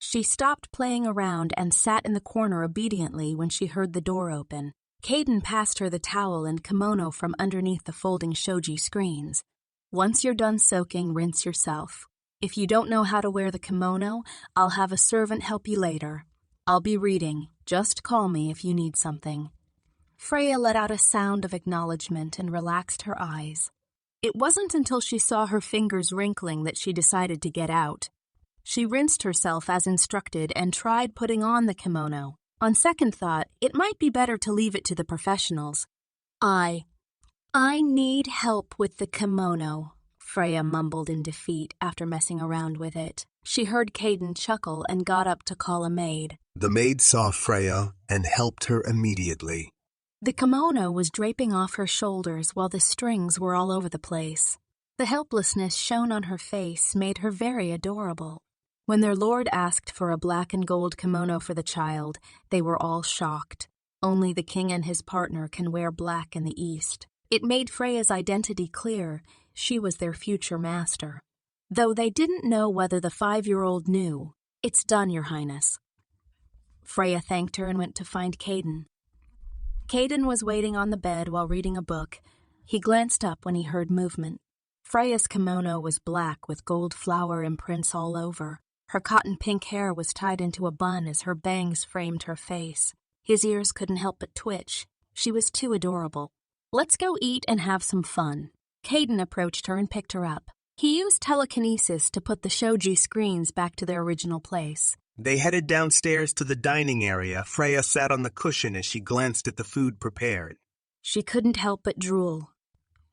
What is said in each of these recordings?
She stopped playing around and sat in the corner obediently when she heard the door open. Caiden passed her the towel and kimono from underneath the folding shoji screens. Once you're done soaking, rinse yourself. If you don't know how to wear the kimono, I'll have a servant help you later. I'll be reading. Just call me if you need something. Freya let out a sound of acknowledgement and relaxed her eyes. It wasn't until she saw her fingers wrinkling that she decided to get out. She rinsed herself as instructed and tried putting on the kimono. On second thought, it might be better to leave it to the professionals. I need help with the kimono, Freya mumbled in defeat after messing around with it. She heard Caiden chuckle and got up to call a maid. The maid saw Freya and helped her immediately. The kimono was draping off her shoulders while the strings were all over the place. The helplessness shown on her face made her very adorable. When their lord asked for a black and gold kimono for the child, they were all shocked. Only the king and his partner can wear black in the East. It made Freya's identity clear. She was their future master. Though they didn't know whether the 5-year-old knew. It's done, Your Highness. Freya thanked her and went to find Caiden. Caiden was waiting on the bed while reading a book. He glanced up when he heard movement. Freya's kimono was black with gold flower imprints all over. Her cotton pink hair was tied into a bun as her bangs framed her face. His ears couldn't help but twitch. She was too adorable. Let's go eat and have some fun. Caiden approached her and picked her up. He used telekinesis to put the shoji screens back to their original place. They headed downstairs to the dining area. Freya sat on the cushion as she glanced at the food prepared. She couldn't help but drool.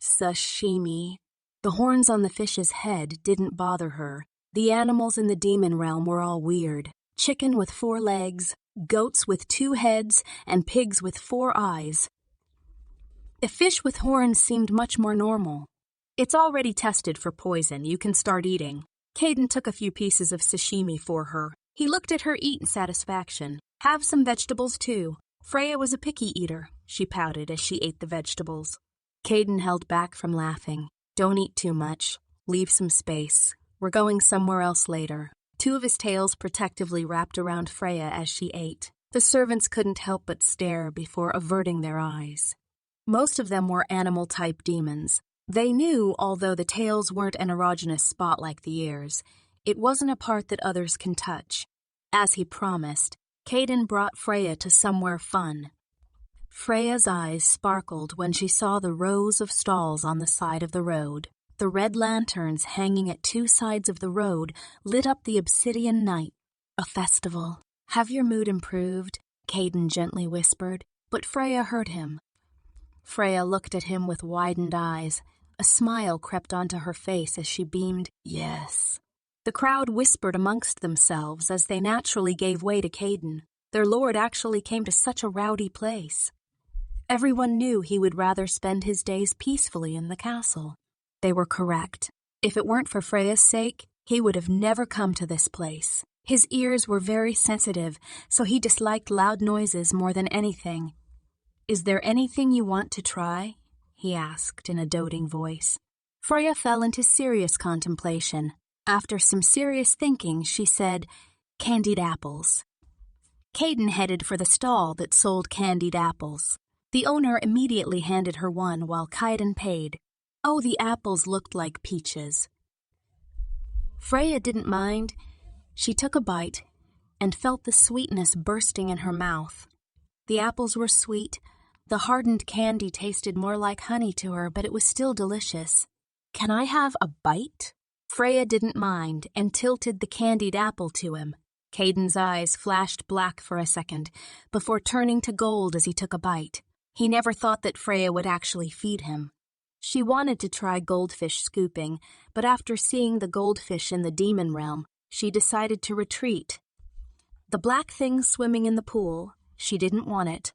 Sashimi. The horns on the fish's head didn't bother her. The animals in the demon realm were all weird. Chicken with 4 legs, goats with 2 heads, and pigs with 4 eyes. A fish with horns seemed much more normal. It's already tested for poison. You can start eating. Caiden took a few pieces of sashimi for her. He looked at her eat in satisfaction. Have some vegetables, too. Freya was a picky eater, she pouted as she ate the vegetables. Caiden held back from laughing. Don't eat too much. Leave some space. We're going somewhere else later. 2 of his tails protectively wrapped around Freya as she ate. The servants couldn't help but stare before averting their eyes. Most of them were animal-type demons. They knew, although the tails weren't an erogenous spot like the ears, it wasn't a part that others can touch. As he promised, Caiden brought Freya to somewhere fun. Freya's eyes sparkled when she saw the rows of stalls on the side of the road. The red lanterns hanging at 2 sides of the road lit up the obsidian night. A festival. Have your mood improved? Caiden gently whispered, but Freya heard him. Freya looked at him with widened eyes. A smile crept onto her face as she beamed, yes. The crowd whispered amongst themselves as they naturally gave way to Caiden. Their lord actually came to such a rowdy place. Everyone knew he would rather spend his days peacefully in the castle. They were correct. If it weren't for Freya's sake, he would have never come to this place. His ears were very sensitive, so he disliked loud noises more than anything. Is there anything you want to try? He asked in a doting voice. Freya fell into serious contemplation. After some serious thinking, she said, candied apples. Caiden headed for the stall that sold candied apples. The owner immediately handed her one while Caiden paid. Oh, the apples looked like peaches. Freya didn't mind. She took a bite and felt the sweetness bursting in her mouth. The apples were sweet. The hardened candy tasted more like honey to her, but it was still delicious. Can I have a bite? Freya didn't mind and tilted the candied apple to him. Caiden's eyes flashed black for a second before turning to gold as he took a bite. He never thought that Freya would actually feed him. She wanted to try goldfish scooping, but after seeing the goldfish in the demon realm, she decided to retreat. The black thing swimming in the pool, she didn't want it.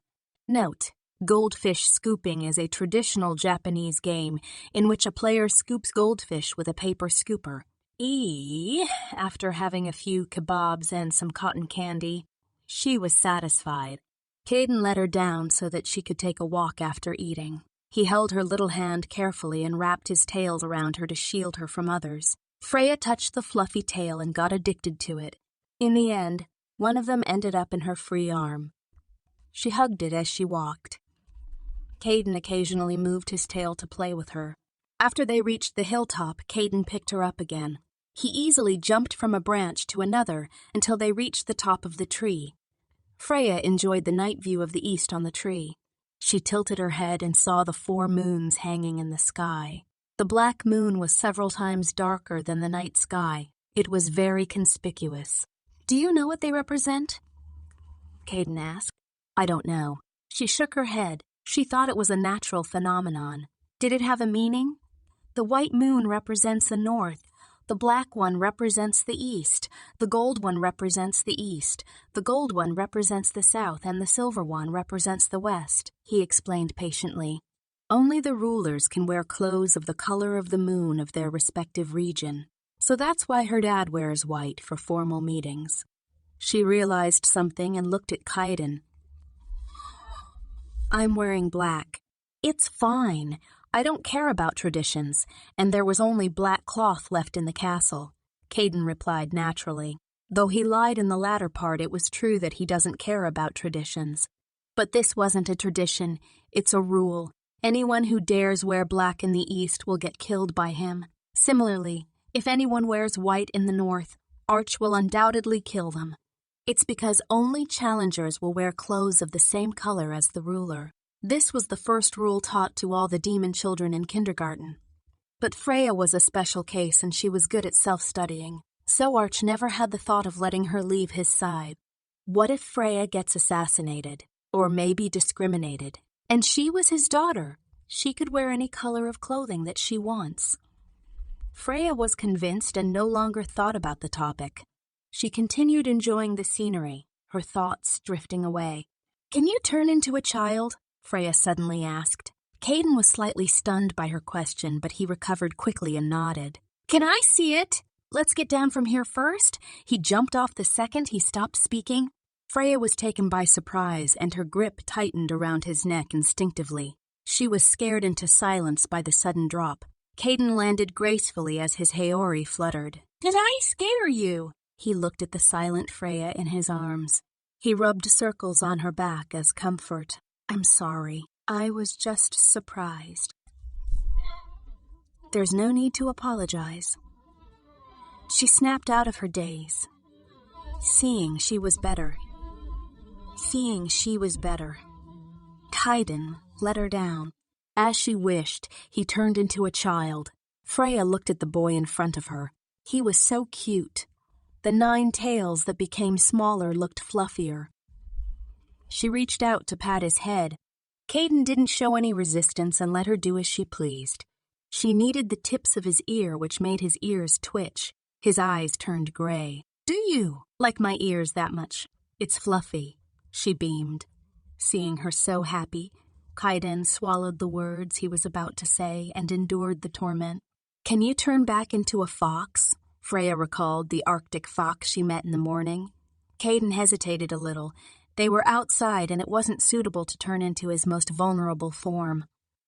Note, goldfish scooping is a traditional Japanese game in which a player scoops goldfish with a paper scooper. After having a few kebabs and some cotton candy, she was satisfied. Caiden let her down so that she could take a walk after eating. He held her little hand carefully and wrapped his tails around her to shield her from others. Freya touched the fluffy tail and got addicted to it. In the end, one of them ended up in her free arm. She hugged it as she walked. Caiden occasionally moved his tail to play with her. After they reached the hilltop, Caiden picked her up again. He easily jumped from a branch to another until they reached the top of the tree. Freya enjoyed the night view of the east on the tree. She tilted her head and saw the 4 moons hanging in the sky. The black moon was several times darker than the night sky. It was very conspicuous. "Do you know what they represent?" Caiden asked. "I don't know." She shook her head. She thought it was a natural phenomenon. Did it have a meaning? The white moon represents the north. The black one represents the east. The gold one represents the east. The gold one represents the south, and the silver one represents the west, he explained patiently. Only the rulers can wear clothes of the color of the moon of their respective region. So that's why her dad wears white for formal meetings. She realized something and looked at Caiden. "I'm wearing black." "It's fine. I don't care about traditions, and there was only black cloth left in the castle," Caiden replied naturally. Though he lied in the latter part, it was true that he doesn't care about traditions. But this wasn't a tradition, it's a rule. Anyone who dares wear black in the east will get killed by him. Similarly, if anyone wears white in the north, Arch will undoubtedly kill them. It's because only challengers will wear clothes of the same color as the ruler. This was the first rule taught to all the demon children in kindergarten. But Freya was a special case and she was good at self-studying, so Arch never had the thought of letting her leave his side. What if Freya gets assassinated, or maybe discriminated? And she was his daughter. She could wear any color of clothing that she wants. Freya was convinced and no longer thought about the topic. She continued enjoying the scenery, her thoughts drifting away. "Can you turn into a child?" Freya suddenly asked. Caiden was slightly stunned by her question, but he recovered quickly and nodded. "Can I see it? Let's get down from here first." He jumped off the second he stopped speaking. Freya was taken by surprise, and her grip tightened around his neck instinctively. She was scared into silence by the sudden drop. Caiden landed gracefully as his Haori fluttered. "Did I scare you?" He looked at the silent Freya in his arms. He rubbed circles on her back as comfort. "I'm sorry. I was just surprised." "There's no need to apologize." She snapped out of her daze. Seeing she was better. Caiden let her down. As she wished, he turned into a child. Freya looked at the boy in front of her. He was so cute. The 9 tails that became smaller looked fluffier. She reached out to pat his head. Caiden didn't show any resistance and let her do as she pleased. She kneaded the tips of his ear, which made his ears twitch. His eyes turned gray. "Do you like my ears that much?" "It's fluffy," she beamed. Seeing her so happy, Caiden swallowed the words he was about to say and endured the torment. "Can you turn back into a fox?" Freya recalled the Arctic fox she met in the morning. Caiden hesitated a little. They were outside, and it wasn't suitable to turn into his most vulnerable form.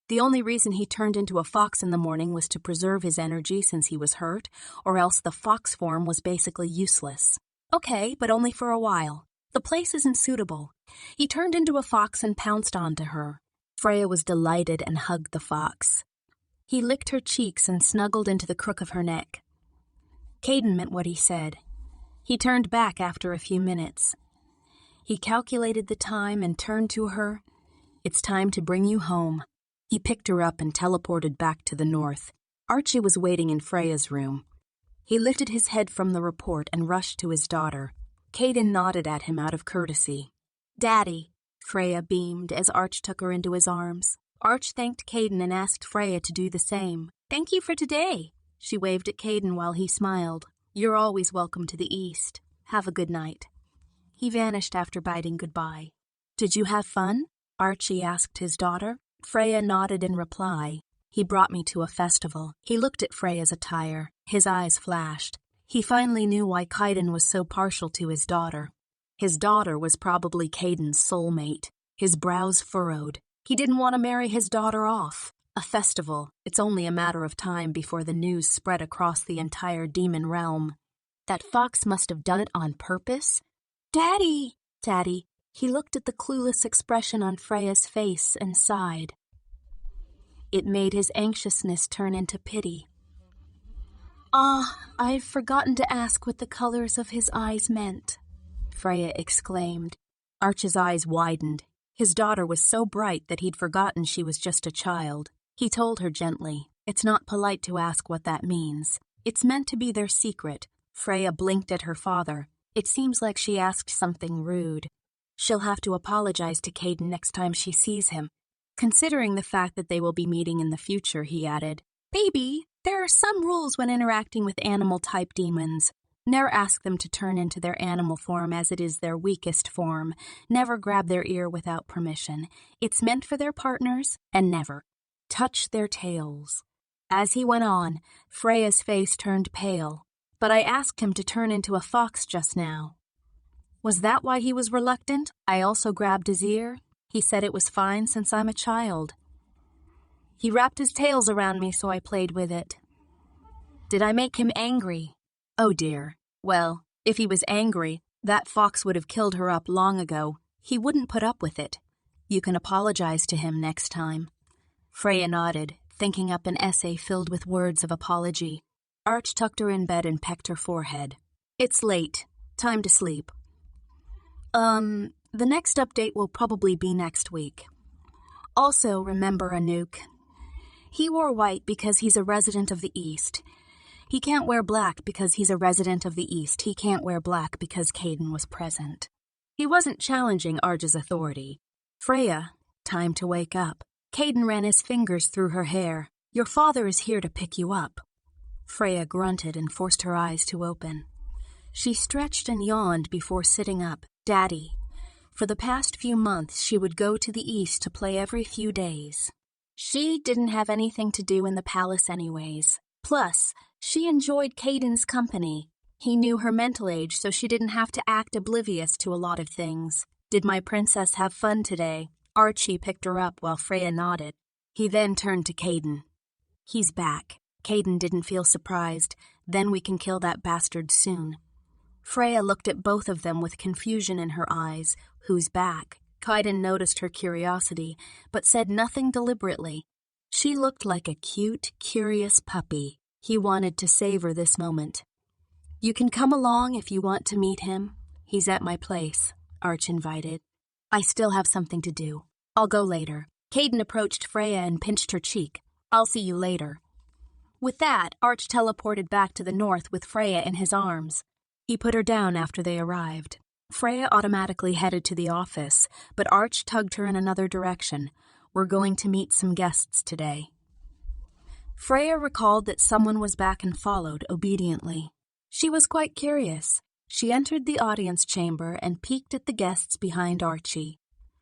The only reason he turned into a fox in the morning was to preserve his energy since he was hurt, or else the fox form was basically useless. "Okay, but only for a while. The place isn't suitable." He turned into a fox and pounced onto her. Freya was delighted and hugged the fox. He licked her cheeks and snuggled into the crook of her neck. Caiden meant what he said. He turned back after a few minutes. He calculated the time and turned to her. "It's time to bring you home." He picked her up and teleported back to the north. Archie was waiting in Freya's room. He lifted his head from the report and rushed to his daughter. Caiden nodded at him out of courtesy. "Daddy," Freya beamed as Arch took her into his arms. Arch thanked Caiden and asked Freya to do the same. "Thank you for today." She waved at Caiden while he smiled. "You're always welcome to the east. Have a good night." He vanished after biting goodbye. "Did you have fun?" Archie asked his daughter. Freya nodded in reply. "He brought me to a festival." He looked at Freya's attire. His eyes flashed. He finally knew why Caiden was so partial to his daughter. His daughter was probably Caiden's soulmate. His brows furrowed. He didn't want to marry his daughter off. A festival. It's only a matter of time before the news spread across the entire demon realm. That fox must have done it on purpose. Daddy! Daddy. He looked at the clueless expression on Freya's face and sighed. It made his anxiousness turn into pity. I've forgotten to ask what the colors of his eyes meant, Freya exclaimed. Arch's eyes widened. His daughter was so bright that he'd forgotten she was just a child. He told her gently, "It's not polite to ask what that means. It's meant to be their secret." Freya blinked at her father. It seems like she asked something rude. She'll have to apologize to Caiden next time she sees him. Considering the fact that they will be meeting in the future, he added, "Baby, there are some rules when interacting with animal-type demons. Never ask them to turn into their animal form as it is their weakest form. Never grab their ear without permission. It's meant for their partners, and never touch their tails." As he went on, Freya's face turned pale. "But I asked him to turn into a fox just now." "Was that why he was reluctant? I also grabbed his ear. He said it was fine since I'm a child. He wrapped his tails around me, so I played with it." "Did I make him angry?" "Oh dear. Well, if he was angry, that fox would have killed her up long ago. He wouldn't put up with it. You can apologize to him next time." Freya nodded, thinking up an essay filled with words of apology. Arch tucked her in bed and pecked her forehead. "It's late. Time to sleep." The next update will probably be next week. Also, remember Anouk. He wore white because he's a resident of the East. He can't wear black because he's a resident of the East. He can't wear black because Caiden was present. He wasn't challenging Arch's authority. "Freya, time to wake up." Caiden ran his fingers through her hair. "Your father is here to pick you up." Freya grunted and forced her eyes to open. She stretched and yawned before sitting up. "Daddy." For the past few months, she would go to the East to play every few days. She didn't have anything to do in the palace anyways. Plus, she enjoyed Caiden's company. He knew her mental age, so she didn't have to act oblivious to a lot of things. "Did my princess have fun today?" Archie picked her up while Freya nodded. He then turned to Caiden. "He's back." Caiden didn't feel surprised. "Then we can kill that bastard soon." Freya looked at both of them with confusion in her eyes. "Who's back?" Caiden noticed her curiosity, but said nothing deliberately. She looked like a cute, curious puppy. He wanted to savor this moment. "You can come along if you want to meet him. He's at my place," Arch invited. "I still have something to do. I'll go later." Caiden approached Freya and pinched her cheek. "I'll see you later." With that, Arch teleported back to the north with Freya in his arms. He put her down after they arrived. Freya automatically headed to the office, but Arch tugged her in another direction. "We're going to meet some guests today." Freya recalled that someone was back and followed obediently. She was quite curious. She entered the audience chamber and peeked at the guests behind Archie.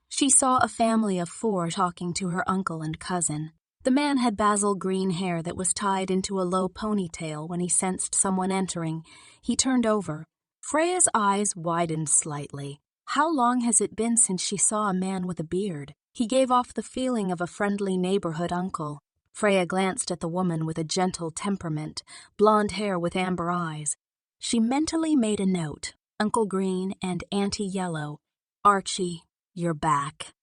She saw a family of 4 talking to her uncle and cousin. The man had basil green hair that was tied into a low ponytail. When he sensed someone entering, he turned over. Freya's eyes widened slightly. How long has it been since she saw a man with a beard? He gave off the feeling of a friendly neighborhood uncle. Freya glanced at the woman with a gentle temperament, blonde hair with amber eyes. She mentally made a note: Uncle Green and Auntie Yellow. "Archie, you're back."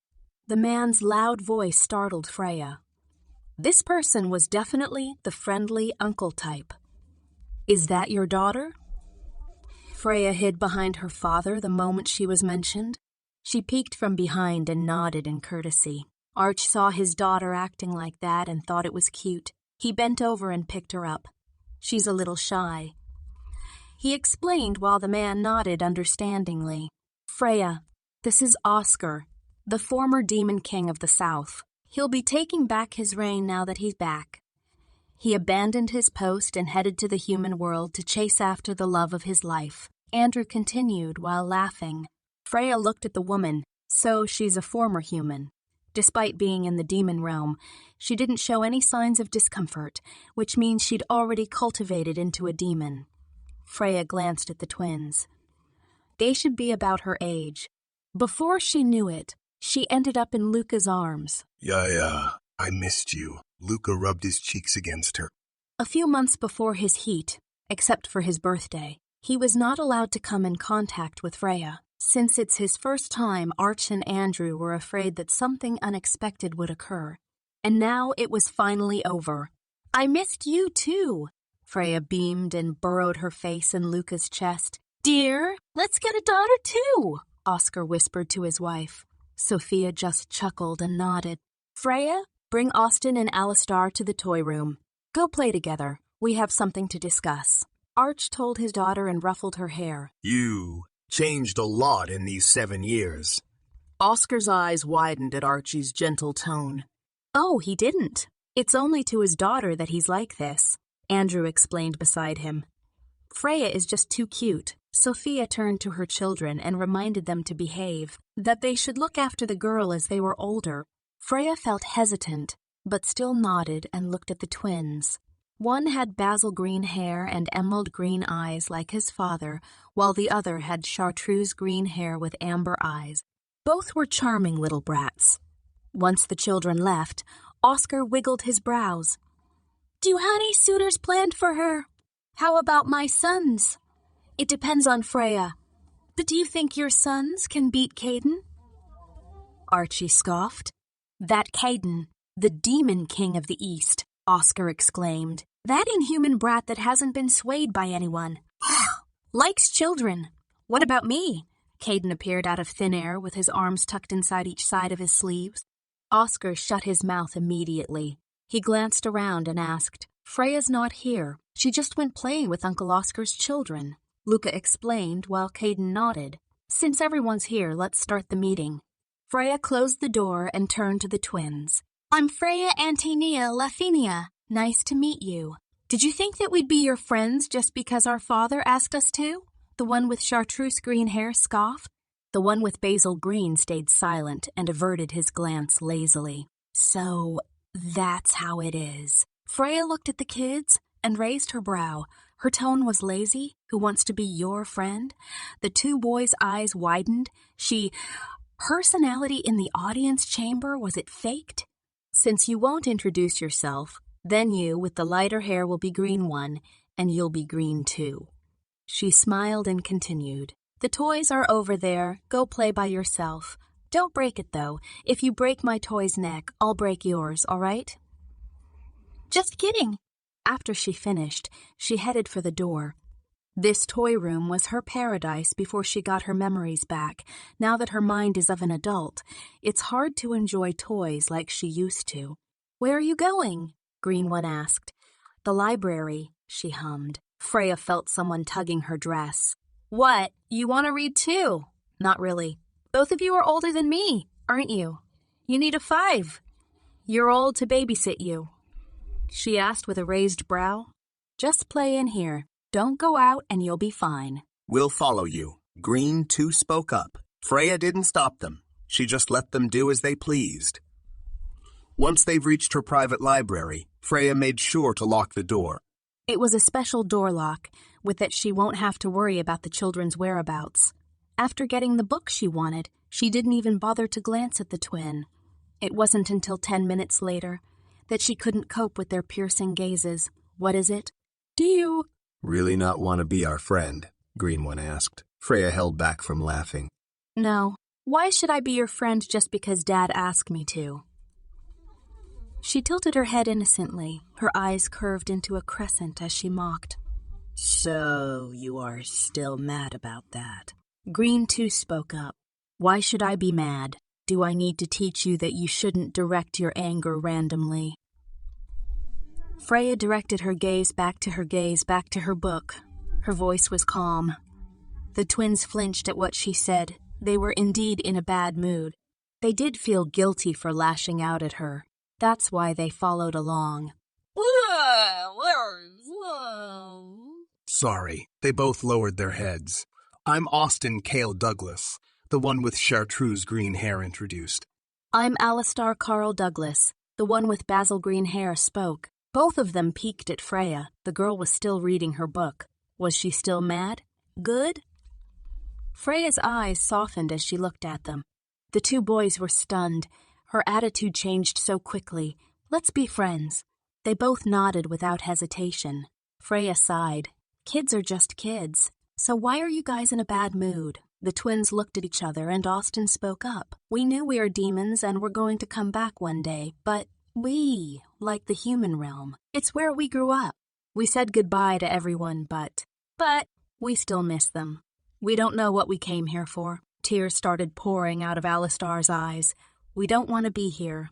The man's loud voice startled Freya. This person was definitely the friendly uncle type. "Is that your daughter?" Freya hid behind her father the moment she was mentioned. She peeked from behind and nodded in courtesy. Arch saw his daughter acting like that and thought it was cute. He bent over and picked her up. "She's a little shy." He explained while the man nodded understandingly. "Freya, this is Oscar, the former Demon King of the South. He'll be taking back his reign now that he's back." He abandoned his post and headed to the human world to chase after the love of his life. Andrew continued while laughing. Freya looked at the woman. So she's a former human. Despite being in the demon realm, she didn't show any signs of discomfort, which means she'd already cultivated into a demon. Freya glanced at the twins. They should be about her age. Before she knew it, she ended up in Luca's arms. Yeah, I missed you. Luca rubbed his cheeks against her. A few months before his heat, except for his birthday. He was not allowed to come in contact with Freya. Since it's his first time, Arch and Andrew were afraid that something unexpected would occur. And now it was finally over. "I missed you too." Freya beamed and burrowed her face in Luca's chest. "Dear, let's get a daughter too," Oscar whispered to his wife. Sophia just chuckled and nodded. "Freya, bring Austin and Alistar to the toy room. Go play together. We have something to discuss." Arch told his daughter and ruffled her hair. You changed a lot in these 7 years. Oscar's eyes widened at Archie's gentle tone. "Oh, he didn't. It's only to his daughter that he's like this," Andrew explained beside him. "Freya is just too cute." Sophia turned to her children and reminded them to behave, that they should look after the girl as they were older. Freya felt hesitant, but still nodded and looked at the twins. One had basil green hair and emerald green eyes like his father, while the other had chartreuse green hair with amber eyes. Both were charming little brats. Once the children left, Oscar wiggled his brows. "Do you have any suitors planned for her? How about my sons?" "It depends on Freya. But do you think your sons can beat Caiden?" Archie scoffed. "That Caiden, the demon king of the East," Oscar exclaimed. "That inhuman brat that hasn't been swayed by anyone. Likes children. What about me?" Caiden appeared out of thin air with his arms tucked inside each side of his sleeves. Oscar shut his mouth immediately. He glanced around and asked, "Freya's not here. She just went playing with Uncle Oscar's children." Luca explained while Caiden nodded. "Since everyone's here, let's start the meeting." Freya closed the door and turned to the twins. "I'm Freya Antonia Lafinia. Nice to meet you. Did you think that we'd be your friends just because our father asked us to?" The one with chartreuse green hair scoffed. The one with basil green stayed silent and averted his glance lazily. "So, that's how it is." Freya looked at the kids and raised her brow. Her tone was lazy. "Who wants to be your friend?" The two boys' eyes widened. Personality in the audience chamber, was it faked? "Since you won't introduce yourself, then you with the lighter hair will be green one, and you'll be green too." She smiled and continued. "The toys are over there. Go play by yourself. Don't break it, though. If you break my toy's neck, I'll break yours, all right?" "Just kidding." After she finished, she headed for the door. This toy room was her paradise before she got her memories back. Now that her mind is of an adult, it's hard to enjoy toys like she used to. "Where are you going?" Green One asked. "The library," she hummed. Freya felt someone tugging her dress. "What? You want to read too?" "Not really. Both of you are older than me, aren't you? You need a 5. You're old to babysit you." She asked with a raised brow. "Just play in here. Don't go out and you'll be fine." We'll follow you. Green 2 spoke up. Freya didn't stop them. She just let them do as they pleased. Once they've reached her private library, Freya made sure to lock the door. It was a special door lock, with that she won't have to worry about the children's whereabouts. After getting the book she wanted, she didn't even bother to glance at the twin. It wasn't until 10 minutes later that she couldn't cope with their piercing gazes. "What is it?" "Do you Really not want to be our friend?" Green One asked. Freya held back from laughing. "No. Why should I be your friend just because Dad asked me to?" She tilted her head innocently, her eyes curved into a crescent as she mocked. "So you are still mad about that?" Green 2 spoke up. "Why should I be mad? Do I need to teach you that you shouldn't direct your anger randomly?" Freya directed her gaze back to her book. Her voice was calm. The twins flinched at what she said. They were indeed in a bad mood. They did feel guilty for lashing out at her. That's why they followed along. Sorry, they both lowered their heads. "I'm Austin Cale Douglas, the one with chartreuse green hair introduced." "I'm Alistar Carl Douglas." The one with basil green hair spoke. Both of them peeked at Freya. The girl was still reading her book. Was she still mad? Good? Freya's eyes softened as she looked at them. The two boys were stunned. Her attitude changed so quickly. "Let's be friends." They both nodded without hesitation. Freya sighed. Kids are just kids. So why are you guys in a bad mood? The twins looked at each other and Austin spoke up. We knew we are demons and we're going to come back one day, but we like the human realm. It's where we grew up. We said goodbye to everyone, but we still miss them. We don't know what we came here for. Tears started pouring out of Alistar's eyes. We don't want to be here.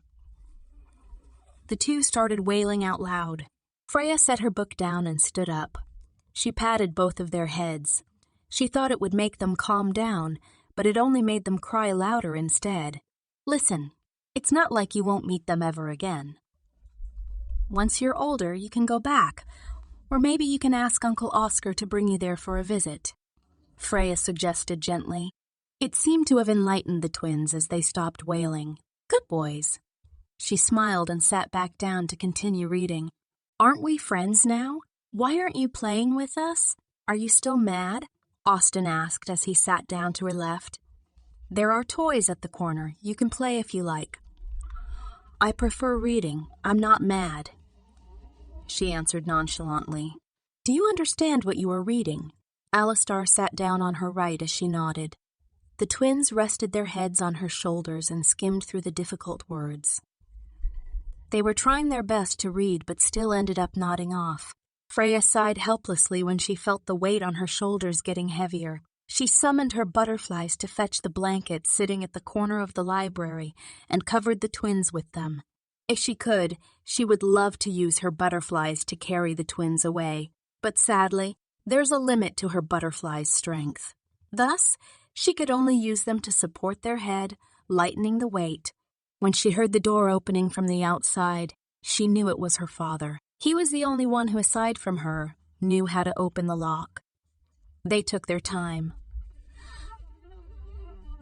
The two started wailing out loud. Freya set her book down and stood up. She patted both of their heads. She thought it would make them calm down, but it only made them cry louder instead. Listen, it's not like you won't meet them ever again. Once you're older, you can go back, or maybe you can ask Uncle Oscar to bring you there for a visit, Freya suggested gently. It seemed to have enlightened the twins as they stopped wailing. Good boys. She smiled and sat back down to continue reading. Aren't we friends now? Why aren't you playing with us? Are you still mad? Austin asked as he sat down to her left. There are toys at the corner. You can play if you like. I prefer reading. I'm not mad, she answered nonchalantly. Do you understand what you are reading? Alistar sat down on her right as she nodded. The twins rested their heads on her shoulders and skimmed through the difficult words. They were trying their best to read but still ended up nodding off. Freya sighed helplessly when she felt the weight on her shoulders getting heavier. She summoned her butterflies to fetch the blankets sitting at the corner of the library and covered the twins with them. If she could, she would love to use her butterflies to carry the twins away, but sadly, there's a limit to her butterflies' strength. Thus, she could only use them to support their head, lightening the weight. When she heard the door opening from the outside, she knew it was her father. He was the only one who, aside from her, knew how to open the lock. They took their time.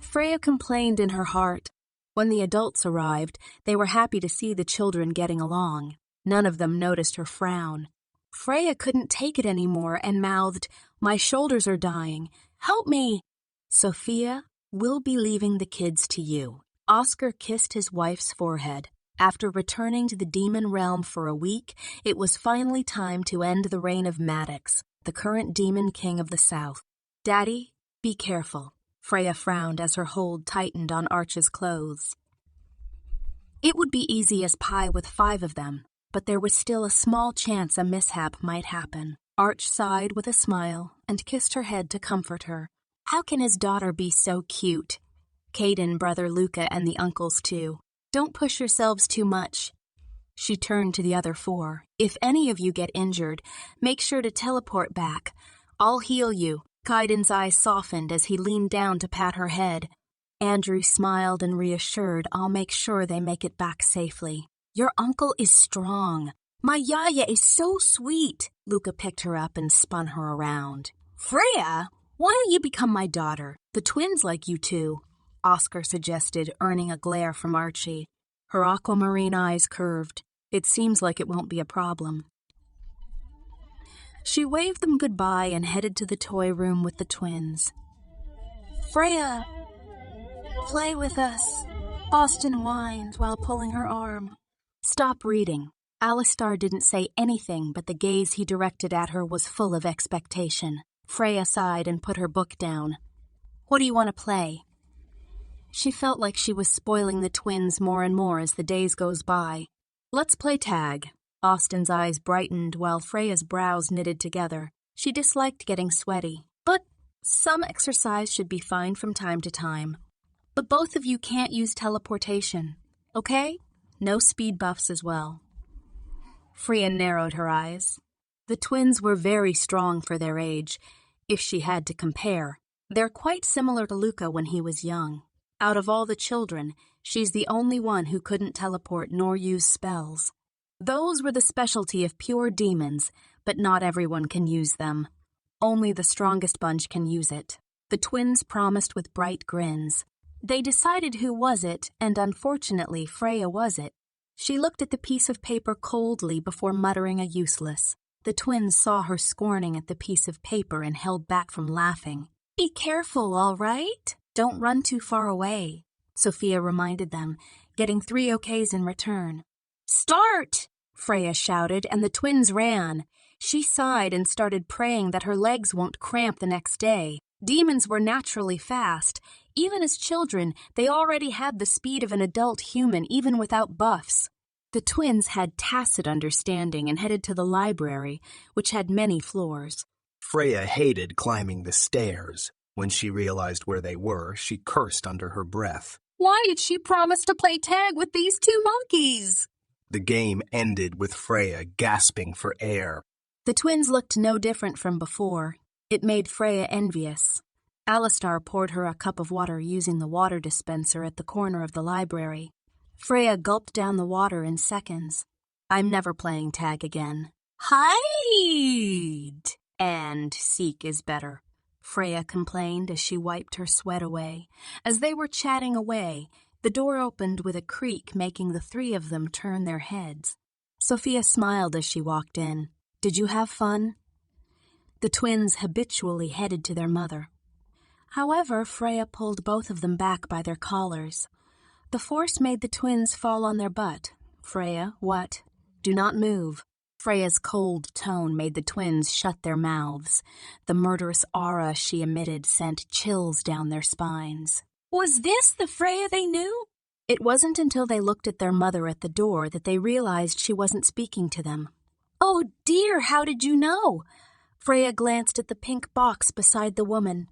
Freya complained in her heart. When the adults arrived, they were happy to see the children getting along. None of them noticed her frown. Freya couldn't take it anymore and mouthed, "My shoulders are dying. Help me!" Sophia, we'll be leaving the kids to you. Oscar kissed his wife's forehead. After returning to the demon realm for a week, it was finally time to end the reign of Maddox, the current demon king of the south. Daddy, be careful. Freya frowned as her hold tightened on Arch's clothes. It would be easy as pie with 5 of them, but there was still a small chance a mishap might happen. Arch sighed with a smile and kissed her head to comfort her. How can his daughter be so cute? Caiden, brother Luca, and the uncles too. Don't push yourselves too much. She turned to the other 4. If any of you get injured, make sure to teleport back. I'll heal you. Caiden's eyes softened as he leaned down to pat her head. Andrew smiled and reassured, I'll make sure they make it back safely. Your uncle is strong. My Yaya is so sweet. Luca picked her up and spun her around. Freya, why don't you become my daughter? The twins like you too, Oscar suggested, earning a glare from Archie. Her aquamarine eyes curved. It seems like it won't be a problem. She waved them goodbye and headed to the toy room with the twins. Freya, play with us. Austin whined while pulling her arm. Stop reading. Alistar didn't say anything, but the gaze he directed at her was full of expectation. Freya sighed and put her book down. What do you want to play? She felt like she was spoiling the twins more and more as the days goes by. Let's play tag. Austin's eyes brightened while Freya's brows knitted together. She disliked getting sweaty, but some exercise should be fine from time to time. But both of you can't use teleportation, okay? No speed buffs as well. Freya narrowed her eyes. The twins were very strong for their age, if she had to compare. They're quite similar to Luca when he was young. Out of all the children, she's the only one who couldn't teleport nor use spells. Those were the specialty of pure demons, but not everyone can use them. Only the strongest bunch can use it. The twins promised with bright grins. They decided who was it, and unfortunately Freya was it. She looked at the piece of paper coldly before muttering a useless. The twins saw her scorning at the piece of paper and held back from laughing. Be careful, all right? Don't run too far away, Sophia reminded them, getting 3 okays in return. Start! Freya shouted, and the twins ran. She sighed and started praying that her legs won't cramp the next day. Demons were naturally fast. Even as children, they already had the speed of an adult human, even without buffs. The twins had tacit understanding and headed to the library, which had many floors. Freya hated climbing the stairs. When she realized where they were, she cursed under her breath. Why did she promise to play tag with these two monkeys? The game ended with Freya gasping for air. The twins looked no different from before. It made Freya envious. Alistar poured her a cup of water using the water dispenser at the corner of the library. Freya gulped down the water in seconds. I'm never playing tag again. Hide! And seek is better, Freya complained as she wiped her sweat away. As they were chatting away, the door opened with a creak, making the three of them turn their heads. Sophia smiled as she walked in. Did you have fun? The twins habitually headed to their mother. However, Freya pulled both of them back by their collars. The force made the twins fall on their butt. Freya, what? Do not move. Freya's cold tone made the twins shut their mouths. The murderous aura she emitted sent chills down their spines. Was this the Freya they knew? It wasn't until they looked at their mother at the door that they realized she wasn't speaking to them. Oh dear, how did you know? Freya glanced at the pink box beside the woman.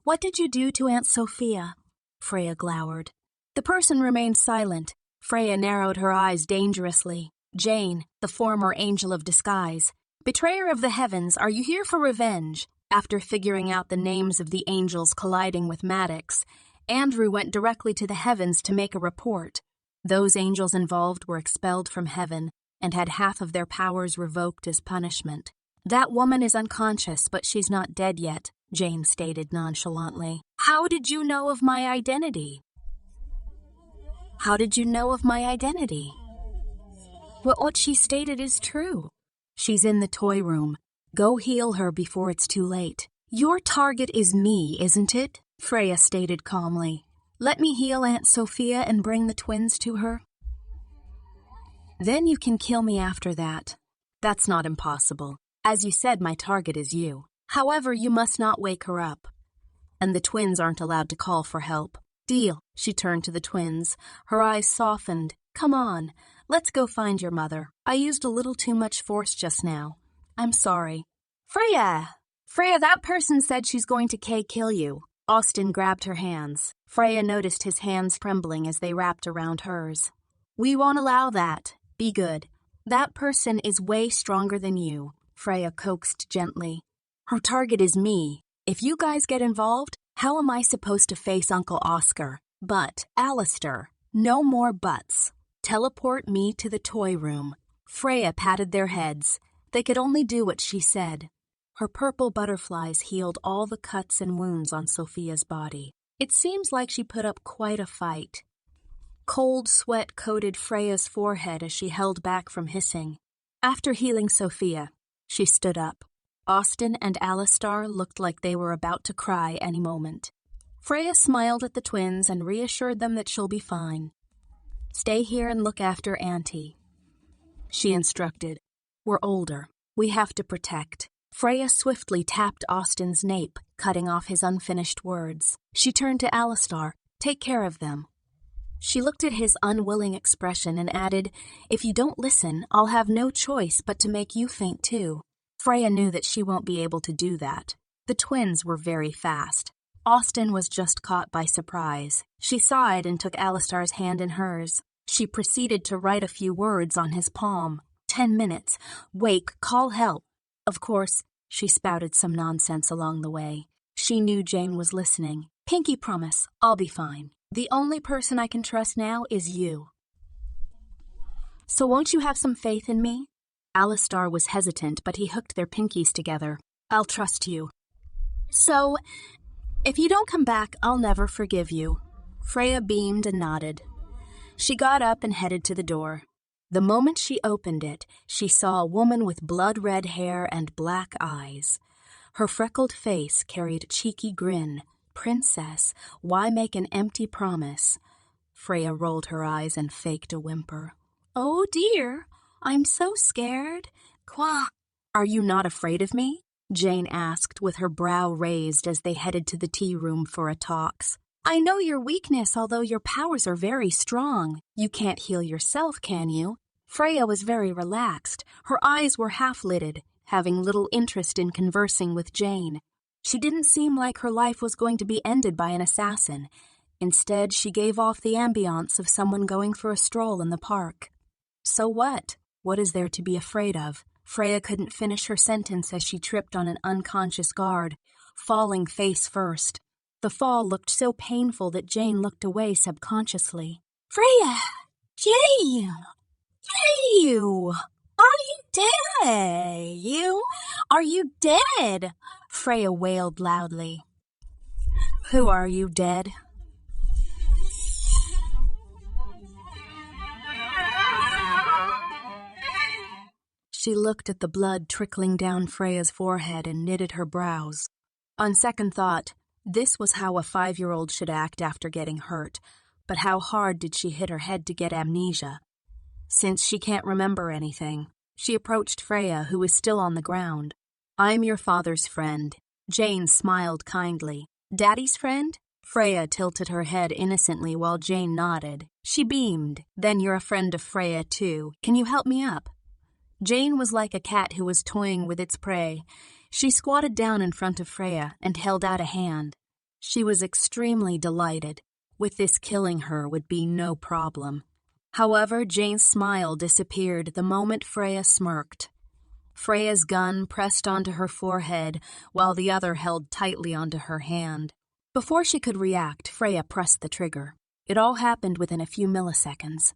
What did you do to Aunt Sophia? Freya glowered. The person remained silent. Freya narrowed her eyes dangerously. Jane, the former angel of disguise. Betrayer of the heavens, are you here for revenge? After figuring out the names of the angels colliding with Maddox, Andrew went directly to the heavens to make a report. Those angels involved were expelled from heaven and had half of their powers revoked as punishment. That woman is unconscious, but she's not dead yet, Jane stated nonchalantly. How did you know of my identity? Well, what she stated is true. She's in the toy room. Go heal her before it's too late. Your target is me, isn't it? Freya stated calmly. Let me heal Aunt Sophia and bring the twins to her. Then you can kill me after that. That's not impossible. As you said, my target is you. However, you must not wake her up. And the twins aren't allowed to call for help. Deal. She turned to the twins. Her eyes softened. Come on. Let's go find your mother. I used a little too much force just now. I'm sorry. Freya, that person said she's going to kill you. Austin grabbed her hands. Freya noticed his hands trembling as they wrapped around hers. We won't allow that. Be good. That person is way stronger than you, Freya coaxed gently. Her target is me. If you guys get involved, how am I supposed to face Uncle Oscar? But, Alistair, no more buts. Teleport me to the toy room. Freya patted their heads. They could only do what she said. Her purple butterflies healed all the cuts and wounds on Sophia's body. It seems like she put up quite a fight. Cold sweat coated Freya's forehead as she held back from hissing. After healing Sophia, she stood up. Austin and Alistar looked like they were about to cry any moment. Freya smiled at the twins and reassured them that she'll be fine. Stay here and look after Auntie, she instructed. We're older. We have to protect. Freya swiftly tapped Austin's nape, cutting off his unfinished words. She turned to Alistar. Take care of them. She looked at his unwilling expression and added, If you don't listen, I'll have no choice but to make you faint too. Freya knew that she won't be able to do that. The twins were very fast. Austin was just caught by surprise. She sighed and took Alistar's hand in hers. She proceeded to write a few words on his palm. 10 minutes. Wake, call help. Of course, she spouted some nonsense along the way. She knew Jane was listening. Pinky promise, I'll be fine. The only person I can trust now is you. So won't you have some faith in me? Alistar was hesitant, but he hooked their pinkies together. I'll trust you. So, if you don't come back, I'll never forgive you. Freya beamed and nodded. She got up and headed to the door. The moment she opened it, she saw a woman with blood-red hair and black eyes. Her freckled face carried a cheeky grin. Princess, why make an empty promise? Freya rolled her eyes and faked a whimper. Oh dear, I'm so scared. Quack. Are you not afraid of me? Jane asked with her brow raised as they headed to the tea room for a talks. I know your weakness, although your powers are very strong. You can't heal yourself, can you? Freya was very relaxed. Her eyes were half-lidded, having little interest in conversing with Jane. She didn't seem like her life was going to be ended by an assassin. Instead, she gave off the ambiance of someone going for a stroll in the park. So what? What is there to be afraid of? Freya couldn't finish her sentence as she tripped on an unconscious guard, falling face first. The fall looked so painful that Jane looked away subconsciously. Freya! Jane! You! Are you dead? Are you dead? Freya wailed loudly. Who are you, dead? She looked at the blood trickling down Freya's forehead and knitted her brows. On second thought, this was how a 5-year-old should act after getting hurt, but how hard did she hit her head to get amnesia? Since she can't remember anything, she approached Freya, who was still on the ground. I'm your father's friend. Jane smiled kindly. Daddy's friend? Freya tilted her head innocently while Jane nodded. She beamed. Then you're a friend of Freya, too. Can you help me up? Jane was like a cat who was toying with its prey. She squatted down in front of Freya and held out a hand. She was extremely delighted. With this, killing her would be no problem. However, Jane's smile disappeared the moment Freya smirked. Freya's gun pressed onto her forehead, while the other held tightly onto her hand. Before she could react, Freya pressed the trigger. It all happened within a few milliseconds.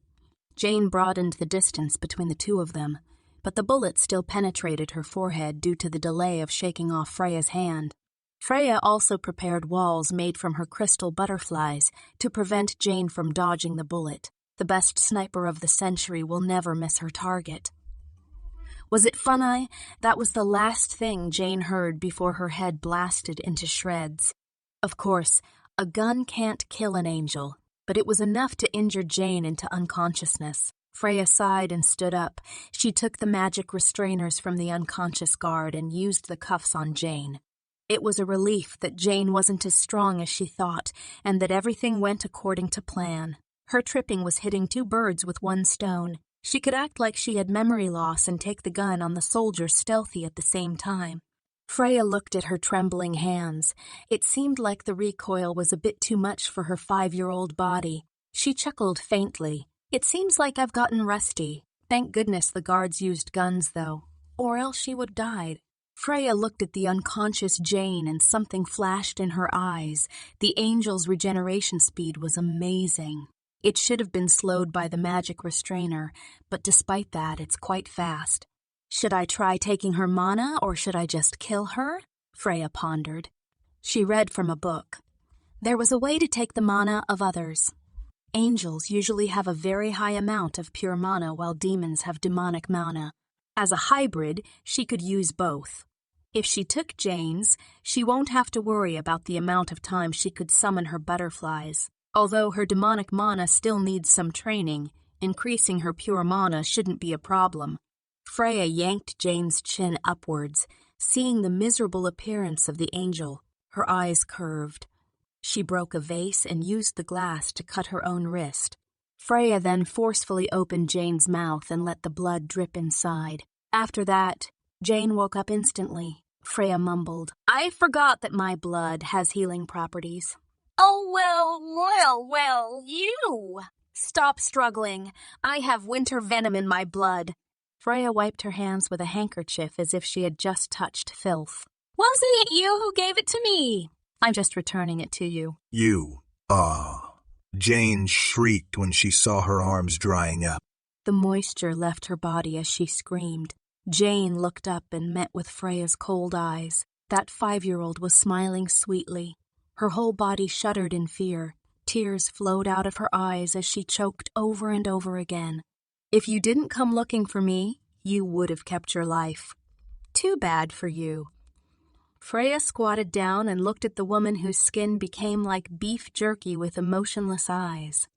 Jane broadened the distance between the two of them, but the bullet still penetrated her forehead due to the delay of shaking off Freya's hand. Freya also prepared walls made from her crystal butterflies to prevent Jane from dodging the bullet. The best sniper of the century will never miss her target. Was it funny? That was the last thing Jane heard before her head blasted into shreds. Of course, a gun can't kill an angel, but it was enough to injure Jane into unconsciousness. Freya sighed and stood up. She took the magic restrainers from the unconscious guard and used the cuffs on Jane. It was a relief that Jane wasn't as strong as she thought, and that everything went according to plan. Her tripping was hitting 2 birds with 1 stone. She could act like she had memory loss and take the gun on the soldier stealthy at the same time. Freya looked at her trembling hands. It seemed like the recoil was a bit too much for her 5-year-old body. She chuckled faintly. It seems like I've gotten rusty. Thank goodness the guards used guns, though, or else she would have died. Freya looked at the unconscious Jane and something flashed in her eyes. The angel's regeneration speed was amazing. It should have been slowed by the magic restrainer, but despite that, it's quite fast. Should I try taking her mana, or should I just kill her? Freya pondered. She read from a book. There was a way to take the mana of others. Angels usually have a very high amount of pure mana, while demons have demonic mana. As a hybrid, she could use both. If she took Jane's, she won't have to worry about the amount of time she could summon her butterflies. Although her demonic mana still needs some training, increasing her pure mana shouldn't be a problem. Freya yanked Jane's chin upwards, seeing the miserable appearance of the angel. Her eyes curved. She broke a vase and used the glass to cut her own wrist. Freya then forcefully opened Jane's mouth and let the blood drip inside. After that, Jane woke up instantly. Freya mumbled, I forgot that my blood has healing properties. Oh, well, you! Stop struggling. I have winter venom in my blood. Freya wiped her hands with a handkerchief as if she had just touched filth. Wasn't it you who gave it to me? I'm just returning it to you. You. Jane shrieked when she saw her arms drying up. The moisture left her body as she screamed. Jane looked up and met with Freya's cold eyes. That 5-year-old was smiling sweetly. Her whole body shuddered in fear. Tears flowed out of her eyes as she choked over and over again. If you didn't come looking for me, you would have kept your life. Too bad for you. Freya squatted down and looked at the woman whose skin became like beef jerky with emotionless eyes.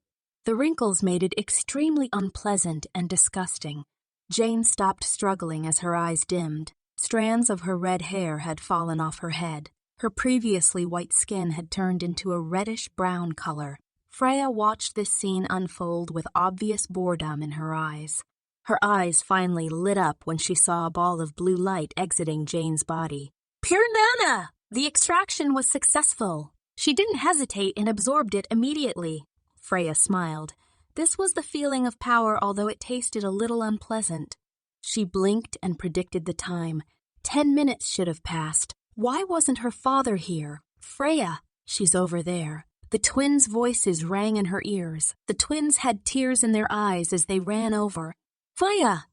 The wrinkles made it extremely unpleasant and disgusting. Jane stopped struggling as her eyes dimmed. Strands of her red hair had fallen off her head. Her previously white skin had turned into a reddish-brown color. Freya watched this scene unfold with obvious boredom in her eyes. Her eyes finally lit up when she saw a ball of blue light exiting Jane's body. Pure Nana! The extraction was successful. She didn't hesitate and absorbed it immediately. Freya smiled. This was the feeling of power, although it tasted a little unpleasant. She blinked and predicted the time. 10 minutes should have passed. Why wasn't her father here? Freya, she's over there. The twins' voices rang in her ears. The twins had tears in their eyes as they ran over. Freya!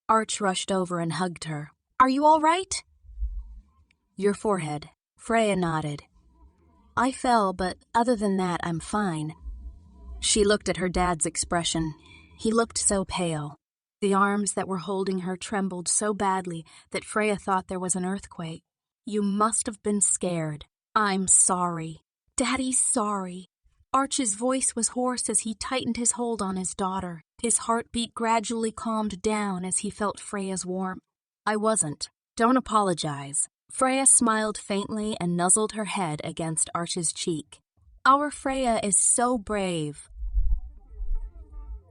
Arch rushed over and hugged her. Are you all right? Your forehead. Freya nodded. I fell, but other than that, I'm fine. She looked at her dad's expression. He looked so pale. The arms that were holding her trembled so badly that Freya thought there was an earthquake. You must have been scared. I'm sorry. Daddy's sorry. Arch's voice was hoarse as he tightened his hold on his daughter. His heartbeat gradually calmed down as he felt Freya's warmth. I wasn't. Don't apologize. Freya smiled faintly and nuzzled her head against Arch's cheek. Our Freya is so brave.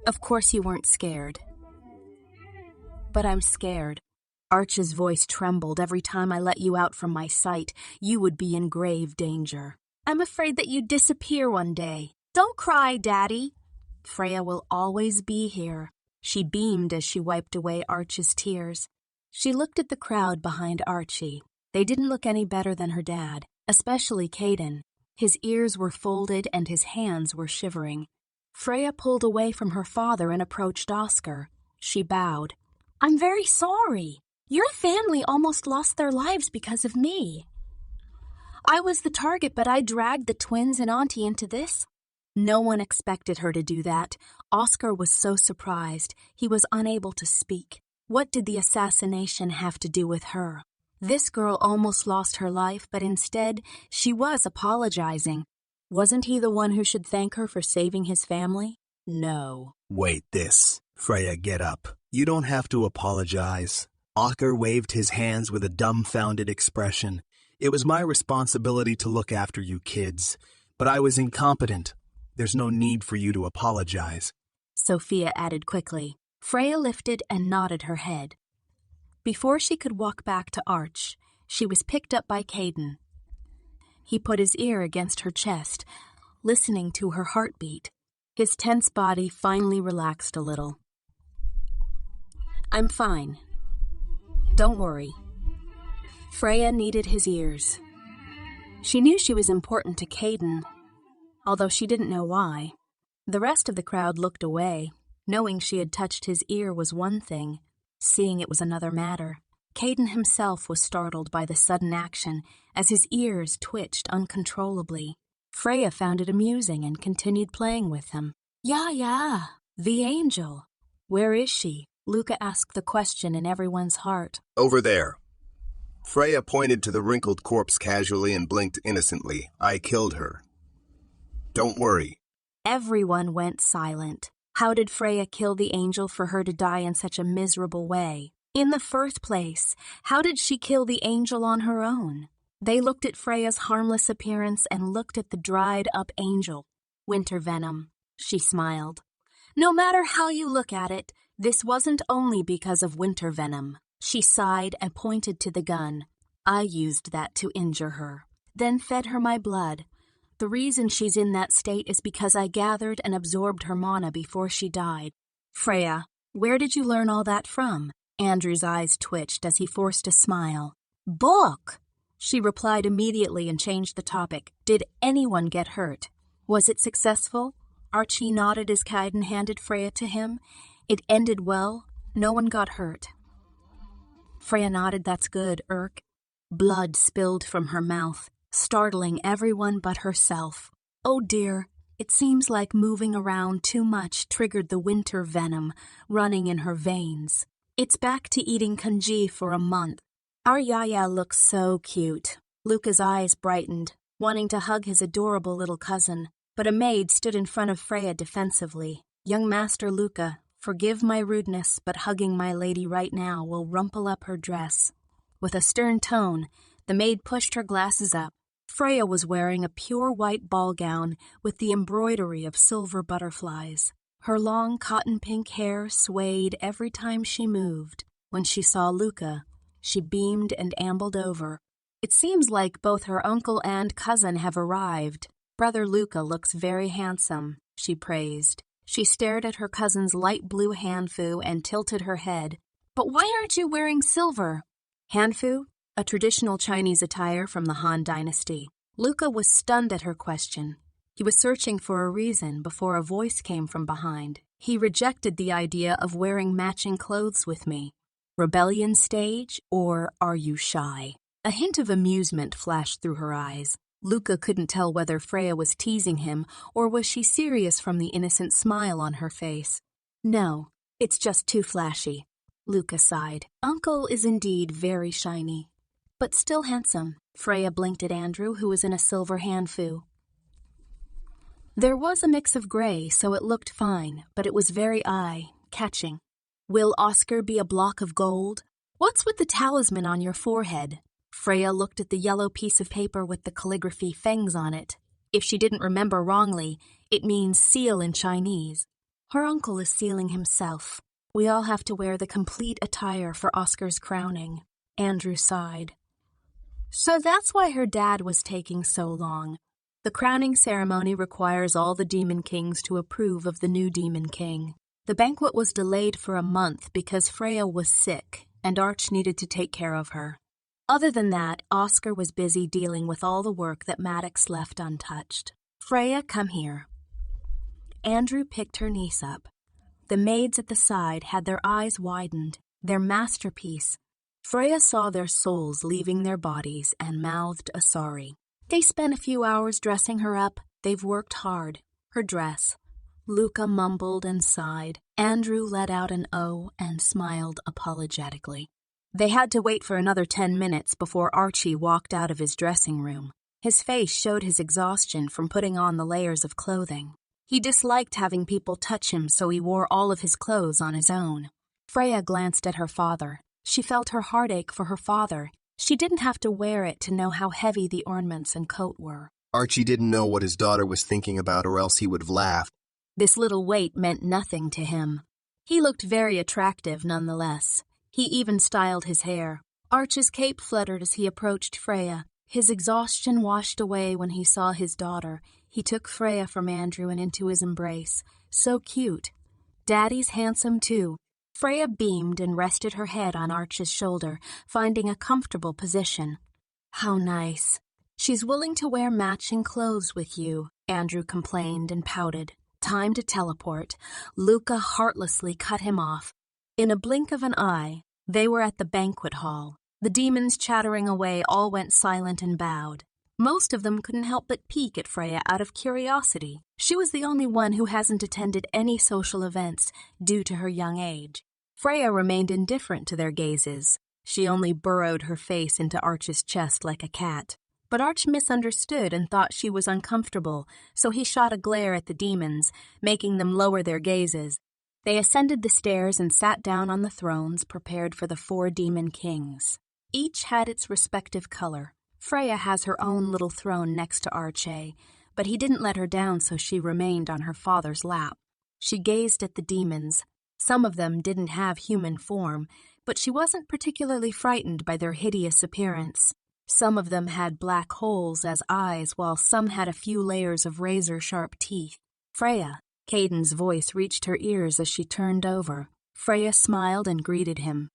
Of course you weren't scared. But I'm scared. Arch's voice trembled. Every time I let you out from my sight, you would be in grave danger. I'm afraid that you'd disappear one day. Don't cry, Daddy. Freya will always be here. She beamed as she wiped away Arch's tears. She looked at the crowd behind Archie. They didn't look any better than her dad, especially Caiden. His ears were folded and his hands were shivering. Freya pulled away from her father and approached Oscar. She bowed. I'm very sorry. Your family almost lost their lives because of me. I was the target, but I dragged the twins and Auntie into this. No one expected her to do that. Oscar was so surprised, he was unable to speak. What did the assassination have to do with her? This girl almost lost her life, but instead, she was apologizing. Wasn't he the one who should thank her for saving his family? No. Wait, Freya, get up. You don't have to apologize. Oscar waved his hands with a dumbfounded expression. It was my responsibility to look after you kids, but I was incompetent. There's no need for you to apologize. Sophia added quickly. Freya lifted and nodded her head. Before she could walk back to Arch, she was picked up by Caiden. He put his ear against her chest, listening to her heartbeat. His tense body finally relaxed a little. I'm fine. Don't worry. Freya needed his ears. She knew she was important to Caiden, although she didn't know why. The rest of the crowd looked away. Knowing she had touched his ear was one thing. Seeing it was another matter. Caiden himself was startled by the sudden action as his ears twitched uncontrollably. Freya found it amusing and continued playing with him. Yeah, the angel. Where is she? Luca asked the question in everyone's heart. Over there. Freya pointed to the wrinkled corpse casually and blinked innocently. I killed her. Don't worry. Everyone went silent. How did Freya kill the angel for her to die in such a miserable way? In the first place, how did she kill the angel on her own? They looked at Freya's harmless appearance and looked at the dried-up angel. Winter venom. She smiled. No matter how you look at it, this wasn't only because of winter venom. She sighed and pointed to the gun. I used that to injure her, then fed her my blood. The reason she's in that state is because I gathered and absorbed her mana before she died. Freya, where did you learn all that from? Andrew's eyes twitched as he forced a smile. Book! She replied immediately and changed the topic. Did anyone get hurt? Was it successful? Archie nodded as Caiden handed Freya to him. It ended well. No one got hurt. Freya nodded. That's good, Urk. Blood spilled from her mouth, startling everyone but herself. Oh dear, it seems like moving around too much triggered the winter venom running in her veins. It's back to eating congee for a month. Our Yaya looks so cute. Luca's eyes brightened, wanting to hug his adorable little cousin. but a maid stood in front of Freya defensively. "Young Master Luca, forgive my rudeness, but hugging my lady right now will rumple up her dress." With a stern tone, the maid pushed her glasses up. Freya was wearing a pure white ball gown with the embroidery of silver butterflies. Her long cotton pink hair swayed every time she moved. When she saw Luca, she beamed and ambled over. "It seems like both her uncle and cousin have arrived. Brother Luca looks very handsome," she praised. She stared at her cousin's light blue hanfu and tilted her head. "But why aren't you wearing silver?" Hanfu, a traditional Chinese attire from the Han Dynasty. Luca was stunned at her question. He was searching for a reason before a voice came from behind. He rejected the idea of wearing matching clothes with me. Rebellion stage, or are you shy? A hint of amusement flashed through her eyes. Luca couldn't tell whether Freya was teasing him or was she serious from the innocent smile on her face. "No, it's just too flashy," Luca sighed. "Uncle is indeed very shiny, but still handsome." Freya blinked at Andrew, who was in a silver hanfu. There was a mix of gray, so it looked fine, but it was very eye-catching. "Will Oscar be a block of gold? What's with the talisman on your forehead?" Freya looked at the yellow piece of paper with the calligraphy fangs on it. If she didn't remember wrongly, it means seal in Chinese. Her uncle is sealing himself. We all have to wear the complete attire for Oscar's crowning. Andrew sighed. So that's why her dad was taking so long. The crowning ceremony requires all the demon kings to approve of the new demon king. The banquet was delayed for a month because Freya was sick and Arch needed to take care of her. Other than that, Oscar was busy dealing with all the work that Maddox left untouched. "Freya, come here." Andrew picked her niece up. The maids at the side had their eyes widened. Their masterpiece. Freya saw their souls leaving their bodies and mouthed a sorry. "They spent a few hours dressing her up. They've worked hard. Her dress." Luca mumbled and sighed. Andrew let out an "oh" and smiled apologetically. They had to wait for another 10 minutes before Archie walked out of his dressing room. His face showed his exhaustion from putting on the layers of clothing. He disliked having people touch him, so he wore all of his clothes on his own. Freya glanced at her father. She felt her heartache for her father. She didn't have to wear it to know how heavy the ornaments and coat were. Archie didn't know what his daughter was thinking about, or else he would have laughed. This little weight meant nothing to him. He looked very attractive nonetheless. He even styled his hair. Arch's cape fluttered as he approached Freya. His exhaustion washed away when he saw his daughter. He took Freya from Andrew and into his embrace. So cute. Daddy's handsome too. Freya beamed and rested her head on Arch's shoulder, finding a comfortable position. "How nice. She's willing to wear matching clothes with you," Andrew complained and pouted. Time to teleport. Luca heartlessly cut him off. In a blink of an eye, they were at the banquet hall. The demons chattering away all went silent and bowed. Most of them couldn't help but peek at Freya out of curiosity. She was the only one who hasn't attended any social events due to her young age. Freya remained indifferent to their gazes. She only burrowed her face into Arch's chest like a cat. But Arch misunderstood and thought she was uncomfortable, so he shot a glare at the demons, making them lower their gazes. They ascended the stairs and sat down on the thrones prepared for the 4 demon kings. Each had its respective color. Freya has her own little throne next to Arche, but he didn't let her down, so she remained on her father's lap. She gazed at the demons. Some of them didn't have human form, but she wasn't particularly frightened by their hideous appearance. Some of them had black holes as eyes, while some had a few layers of razor-sharp teeth. "Freya." Caiden's voice reached her ears as she turned over. Freya smiled and greeted him.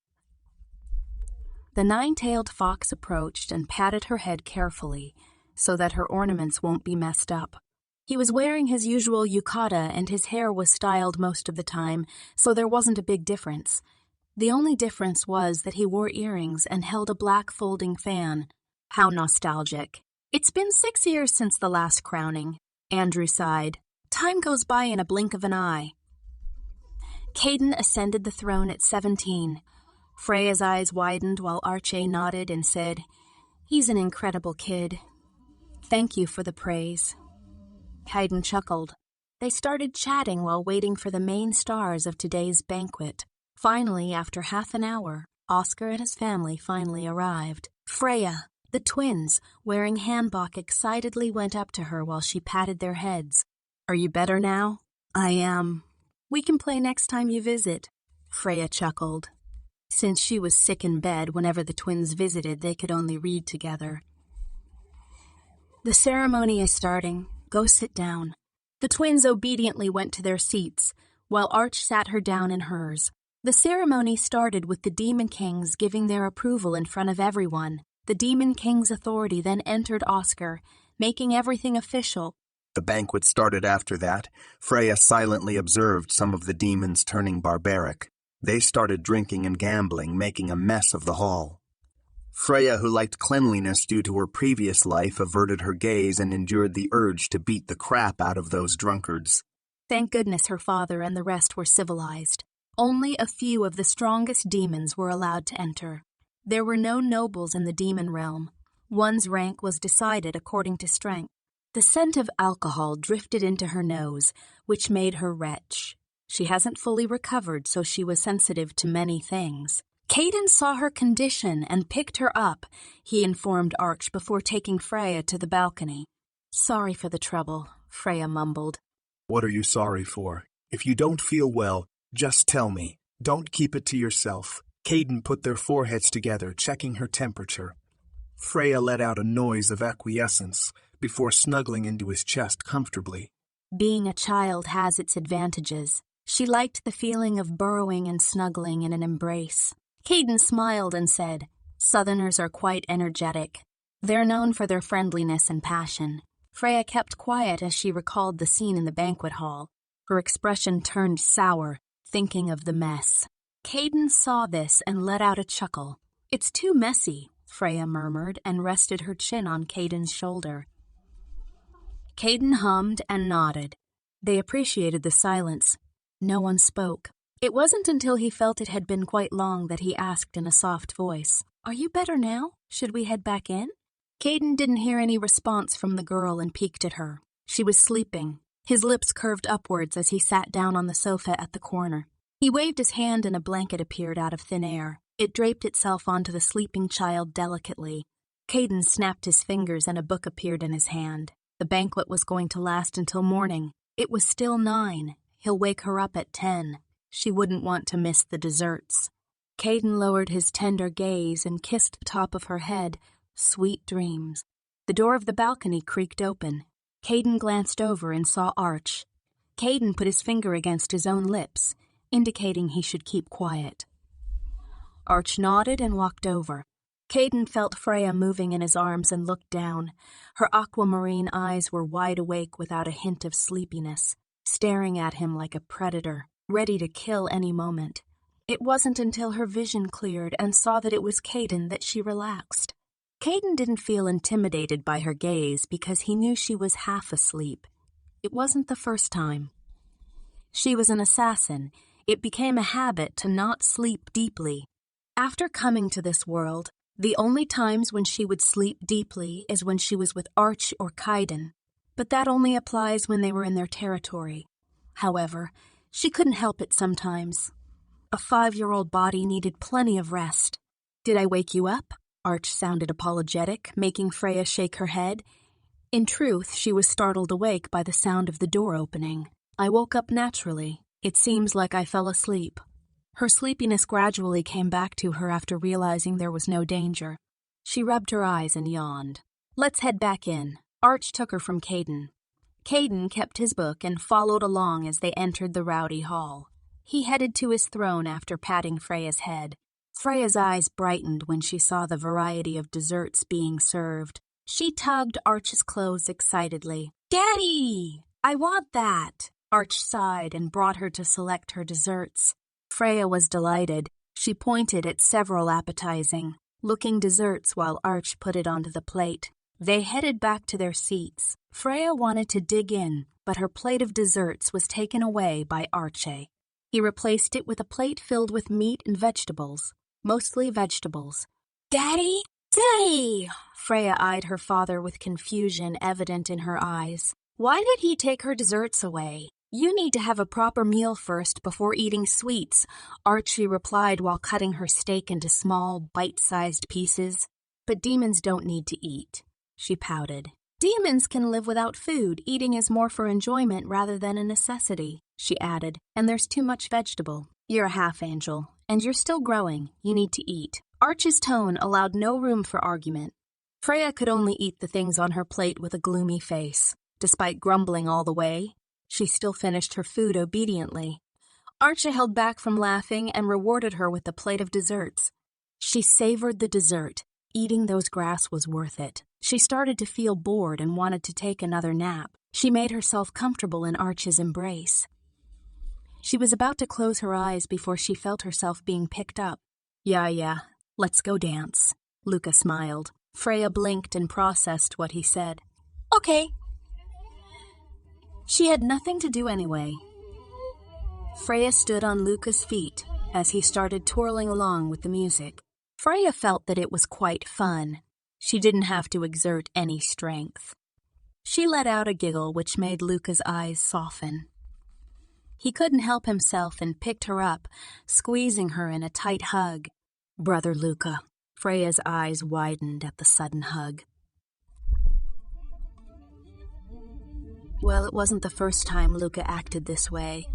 The 9-tailed fox approached and patted her head carefully, so that her ornaments won't be messed up. He was wearing his usual yukata and his hair was styled most of the time, so there wasn't a big difference. The only difference was that he wore earrings and held a black folding fan. How nostalgic. "It's been 6 years since the last crowning," Andrew sighed. "Time goes by in a blink of an eye." Caiden ascended the throne at 17. Freya's eyes widened while Arche nodded and said, "He's an incredible kid. Thank you for the praise." Caiden chuckled. They started chatting while waiting for the main stars of today's banquet. Finally, after half an hour, Oscar and his family finally arrived. Freya, the twins, wearing hanbok, excitedly went up to her while she patted their heads. "Are you better now?" "I am." "We can play next time you visit," Freya chuckled. Since she was sick in bed, whenever the twins visited, they could only read together. "The ceremony is starting. Go sit down." The twins obediently went to their seats, while Arch sat her down in hers. The ceremony started with the Demon Kings giving their approval in front of everyone. The Demon King's authority then entered Oscar, making everything official. The banquet started after that. Freya silently observed some of the demons turning barbaric. They started drinking and gambling, making a mess of the hall. Freya, who liked cleanliness due to her previous life, averted her gaze and endured the urge to beat the crap out of those drunkards. Thank goodness her father and the rest were civilized. Only a few of the strongest demons were allowed to enter. There were no nobles in the demon realm. One's rank was decided according to strength. The scent of alcohol drifted into her nose, which made her retch. She hasn't fully recovered, so she was sensitive to many things. Caiden saw her condition and picked her up, he informed Arch before taking Freya to the balcony. "Sorry for the trouble," Freya mumbled. "What are you sorry for? If you don't feel well, just tell me. Don't keep it to yourself." Caiden put their foreheads together, checking her temperature. Freya let out a noise of acquiescence before snuggling into his chest comfortably. Being a child has its advantages. She liked the feeling of burrowing and snuggling in an embrace. Caiden smiled and said, "Southerners are quite energetic. They're known for their friendliness and passion." Freya kept quiet as she recalled the scene in the banquet hall. Her expression turned sour, thinking of the mess. Caiden saw this and let out a chuckle. "It's too messy," Freya murmured and rested her chin on Caiden's shoulder. Caiden hummed and nodded. They appreciated the silence. No one spoke. It wasn't until he felt it had been quite long that he asked in a soft voice, "Are you better now? Should we head back in?" Caiden didn't hear any response from the girl and peeked at her. She was sleeping. His lips curved upwards as he sat down on the sofa at the corner. He waved his hand and a blanket appeared out of thin air. It draped itself onto the sleeping child delicately. Caiden snapped his fingers and a book appeared in his hand. The banquet was going to last until morning. It was still 9. He'll wake her up at 10. She wouldn't want to miss the desserts. Caiden lowered his tender gaze and kissed the top of her head. Sweet dreams. The door of the balcony creaked open. Caiden glanced over and saw Arch. Caiden put his finger against his own lips, indicating he should keep quiet. Arch nodded and walked over. Caiden felt Freya moving in his arms and looked down. Her aquamarine eyes were wide awake without a hint of sleepiness, staring at him like a predator, ready to kill any moment. It wasn't until her vision cleared and saw that it was Caiden that she relaxed. Caiden didn't feel intimidated by her gaze because he knew she was half asleep. It wasn't the first time. She was an assassin. It became a habit to not sleep deeply. After coming to this world, the only times when she would sleep deeply is when she was with Arch or Caiden, but that only applies when they were in their territory. However, she couldn't help it sometimes. A 5-year-old body needed plenty of rest. "Did I wake you up?" Arch sounded apologetic, making Freya shake her head. In truth, she was startled awake by the sound of the door opening. "I woke up naturally. It seems like I fell asleep." Her sleepiness gradually came back to her after realizing there was no danger. She rubbed her eyes and yawned. "Let's head back in." Arch took her from Caiden. Caiden kept his book and followed along as they entered the rowdy hall. He headed to his throne after patting Freya's head. Freya's eyes brightened when she saw the variety of desserts being served. She tugged Arch's clothes excitedly. "Daddy! I want that!" Arch sighed and brought her to select her desserts. Freya was delighted. She pointed at several appetizing looking desserts while Arch put it onto the plate. They headed back to their seats. Freya wanted to dig in, but her plate of desserts was taken away by Arche. He replaced it with a plate filled with meat and vegetables, mostly vegetables. "Daddy? Daddy!" Freya eyed her father with confusion evident in her eyes. Why did he take her desserts away? You need to have a proper meal first before eating sweets, Archie replied while cutting her steak into small, bite-sized pieces. But demons don't need to eat, she pouted. Demons can live without food. Eating is more for enjoyment rather than a necessity, she added, and there's too much vegetable. You're a half-angel, and you're still growing. You need to eat. Archie's tone allowed no room for argument. Freya could only eat the things on her plate with a gloomy face. Despite grumbling all the way, she still finished her food obediently. Archie held back from laughing and rewarded her with a plate of desserts. She savored the dessert. Eating those grass was worth it. She started to feel bored and wanted to take another nap. She made herself comfortable in Archie's embrace. She was about to close her eyes before she felt herself being picked up. Yeah, let's go dance. Luca smiled. Freya blinked and processed what he said. Okay. She had nothing to do anyway. Freya stood on Luca's feet as he started twirling along with the music. Freya felt that it was quite fun. She didn't have to exert any strength. She let out a giggle which made Luca's eyes soften. He couldn't help himself and picked her up, squeezing her in a tight hug. Brother Luca. Freya's eyes widened at the sudden hug. Well, it wasn't the first time Luca acted this way.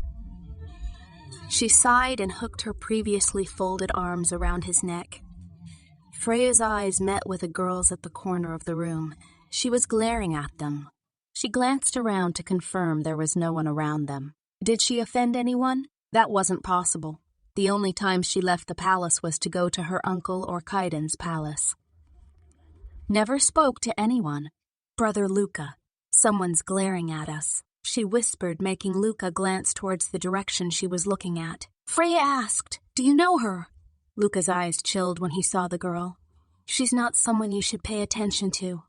She sighed and hooked her previously folded arms around his neck. Freya's eyes met with a girl's at the corner of the room. She was glaring at them. She glanced around to confirm there was no one around them. Did she offend anyone? That wasn't possible. The only time she left the palace was to go to her uncle or Caiden's palace. Never spoke to anyone. Brother Luca, someone's glaring at us, she whispered, making Luca glance towards the direction she was looking at. Freya asked, do you know her? Luca's eyes chilled when he saw the girl. She's not someone you should pay attention to.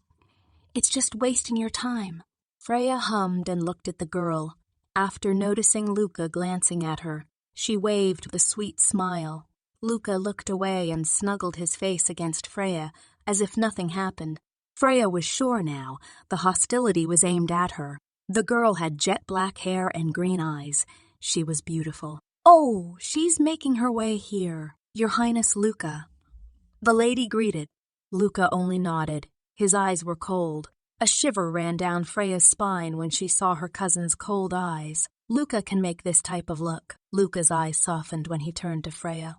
It's just wasting your time. Freya hummed and looked at the girl. After noticing Luca glancing at her, she waved with a sweet smile. Luca looked away and snuggled his face against Freya, as if nothing happened. Freya was sure now the hostility was aimed at her. The girl had jet black hair and green eyes. She was beautiful. Oh, she's making her way here. Your Highness Luca. The lady greeted. Luca only nodded. His eyes were cold. A shiver ran down Freya's spine when she saw her cousin's cold eyes. Luca can make this type of look. Luca's eyes softened when he turned to Freya.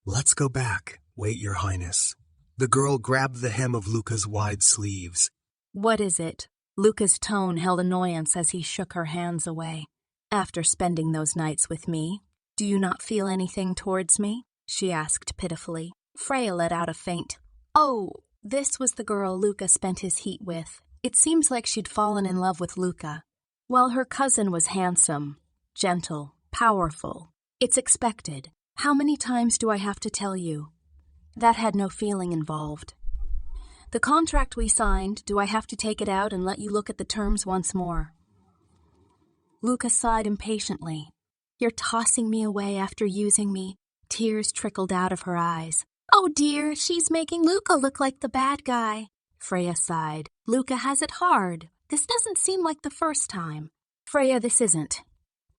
Let's go back. Wait, Your Highness. The girl grabbed the hem of Luca's wide sleeves. What is it? Luca's tone held annoyance as he shook her hands away. After spending those nights with me, do you not feel anything towards me? She asked pitifully. Freya let out a faint. Oh, this was the girl Luca spent his heat with. It seems like she'd fallen in love with Luca. While her cousin was handsome, gentle, powerful. It's expected. How many times do I have to tell you? That had no feeling involved. The contract we signed, do I have to take it out and let you look at the terms once more? Luca sighed impatiently. You're tossing me away after using me. Tears trickled out of her eyes. Oh dear, she's making Luca look like the bad guy. Freya sighed. Luca has it hard. This doesn't seem like the first time. Freya, this isn't.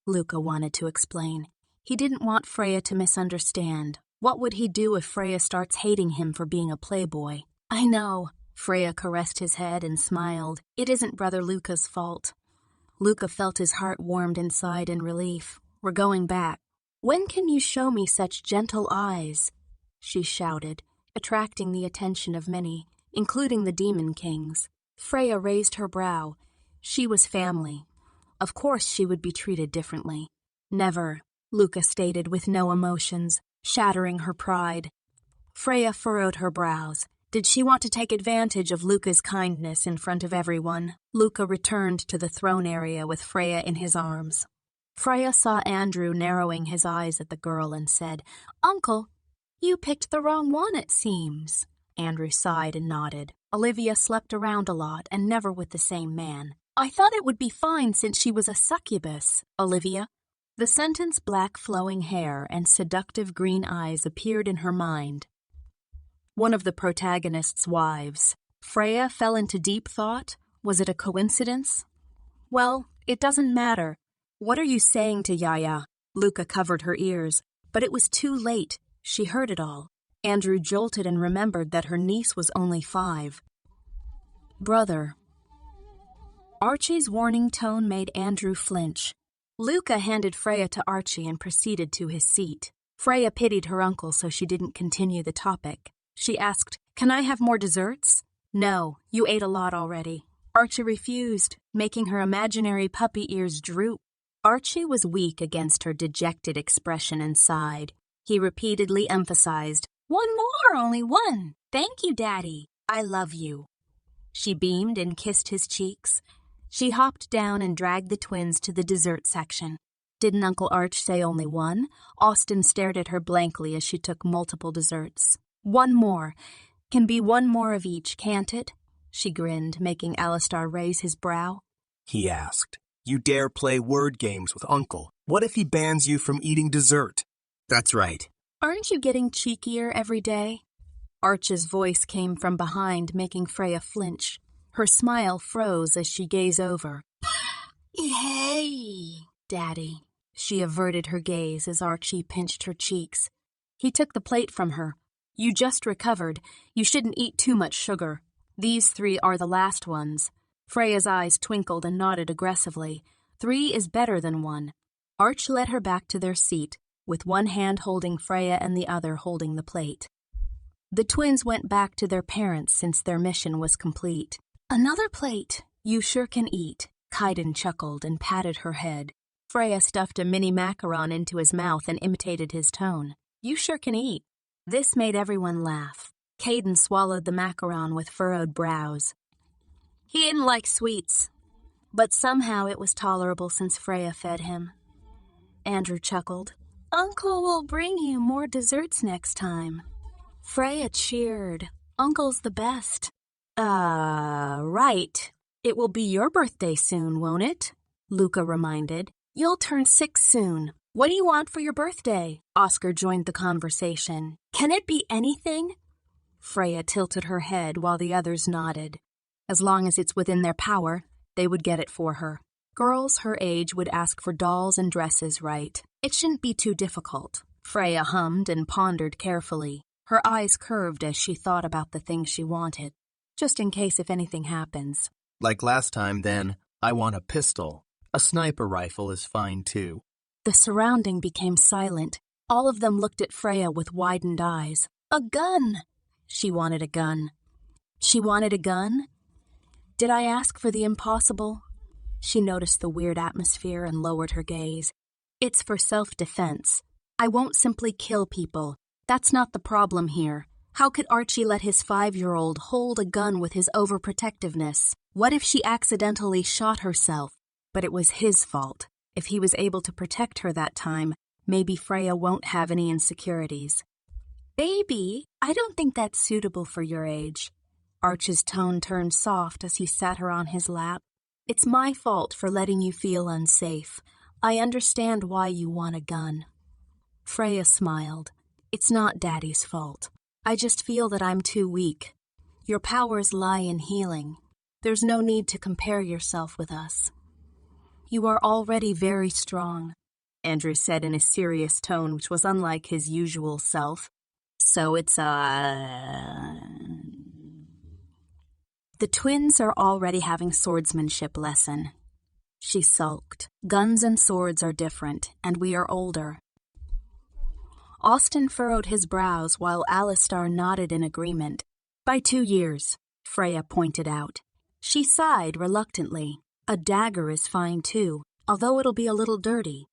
Luca wanted to explain. He didn't want Freya to misunderstand. What would he do if Freya starts hating him for being a playboy? I know. Freya caressed his head and smiled. It isn't Brother Luca's fault. Luca felt his heart warmed inside in relief. We're going back. When can you show me such gentle eyes? She shouted, attracting the attention of many, including the Demon Kings. Freya raised her brow. She was family. Of course she would be treated differently. Never, Luca stated with no emotions, shattering her pride. Freya furrowed her brows. Did she want to take advantage of Luca's kindness in front of everyone? Luca returned to the throne area with Freya in his arms. Freya saw Andrew narrowing his eyes at the girl and said, Uncle, you picked the wrong one, it seems. Andrew sighed and nodded. Olivia slept around a lot and never with the same man. I thought it would be fine since she was a succubus, Olivia. The sentence black flowing hair and seductive green eyes appeared in her mind. One of the protagonist's wives. Freya fell into deep thought. Was it a coincidence? Well, it doesn't matter. What are you saying to Yaya? Luca covered her ears, but it was too late. She heard it all. Andrew jolted and remembered that her niece was only 5. Brother. Archie's warning tone made Andrew flinch. Luca handed Freya to Archie and proceeded to his seat. Freya pitied her uncle, so she didn't continue the topic. She asked, "Can I have more desserts?" "No, you ate a lot already." Archie refused, making her imaginary puppy ears droop. Archie was weak against her dejected expression and sighed. He repeatedly emphasized, "One more, only one. Thank you, Daddy. I love you." She beamed and kissed his cheeks. She hopped down and dragged the twins to the dessert section. Didn't Uncle Arch say only one? Austin stared at her blankly as she took multiple desserts. "One more. Can be one more of each, can't it?" She grinned, making Alistar raise his brow. He asked. You dare play word games with Uncle. What if he bans you from eating dessert? That's right. Aren't you getting cheekier every day? Arch's voice came from behind, making Freya flinch. Her smile froze as she gazed over. "Hey, Daddy." She averted her gaze as Archie pinched her cheeks. He took the plate from her. "You just recovered. You shouldn't eat too much sugar. These 3 are the last ones." Freya's eyes twinkled and nodded aggressively. 3 is better than 1. Arch led her back to their seat, with one hand holding Freya and the other holding the plate. The twins went back to their parents since their mission was complete. "Another plate. You sure can eat." Caiden chuckled and patted her head. Freya stuffed a mini macaron into his mouth and imitated his tone. "You sure can eat." This made everyone laugh. Caiden swallowed the macaron with furrowed brows. He didn't like sweets, but somehow it was tolerable since Freya fed him. Andrew chuckled. "Uncle will bring you more desserts next time." Freya cheered. "Uncle's the best." Right. It will be your birthday soon, won't it?" Luca reminded. "You'll turn 6 soon. What do you want for your birthday?" Oscar joined the conversation. "Can it be anything?" Freya tilted her head while the others nodded. As long as it's within their power, they would get it for her. Girls her age would ask for dolls and dresses, right? It shouldn't be too difficult. Freya hummed and pondered carefully. Her eyes curved as she thought about the things she wanted, just in case if anything happens. Like last time, then, I want a pistol. A sniper rifle is fine, too. The surrounding became silent. All of them looked at Freya with widened eyes. "A gun!" She wanted a gun. She wanted a gun? Did I ask for the impossible? She noticed the weird atmosphere and lowered her gaze. "It's for self-defense. I won't simply kill people. That's not the problem here. How could Archie let his 5-year-old hold a gun with his overprotectiveness? What if she accidentally shot herself? But it was his fault. If he was able to protect her that time, maybe Freya won't have any insecurities." "Baby, I don't think that's suitable for your age." Arch's tone turned soft as he sat her on his lap. "It's my fault for letting you feel unsafe. I understand why you want a gun." Freya smiled. "It's not Daddy's fault. I just feel that I'm too weak. Your powers lie in healing. There's no need to compare yourself with us." "You are already very strong," Andrew said in a serious tone which was unlike his usual self. "So it's The twins are already having swordsmanship lesson." She sulked. "Guns and swords are different, and we are older." Austin furrowed his brows while Alistar nodded in agreement. "By 2 years, Freya pointed out. She sighed reluctantly. "A dagger is fine too, although it'll be a little dirty."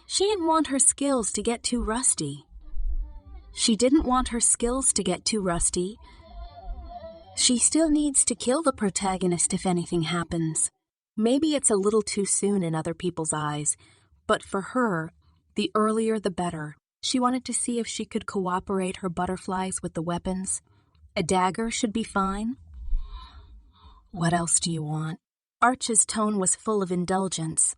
She didn't want her skills to get too rusty. She still needs to kill the protagonist if anything happens. Maybe it's a little too soon in other people's eyes, but for her, the earlier the better. She wanted to see if she could cooperate her butterflies with the weapons. A dagger should be fine. "What else do you want?" Arch's tone was full of indulgence.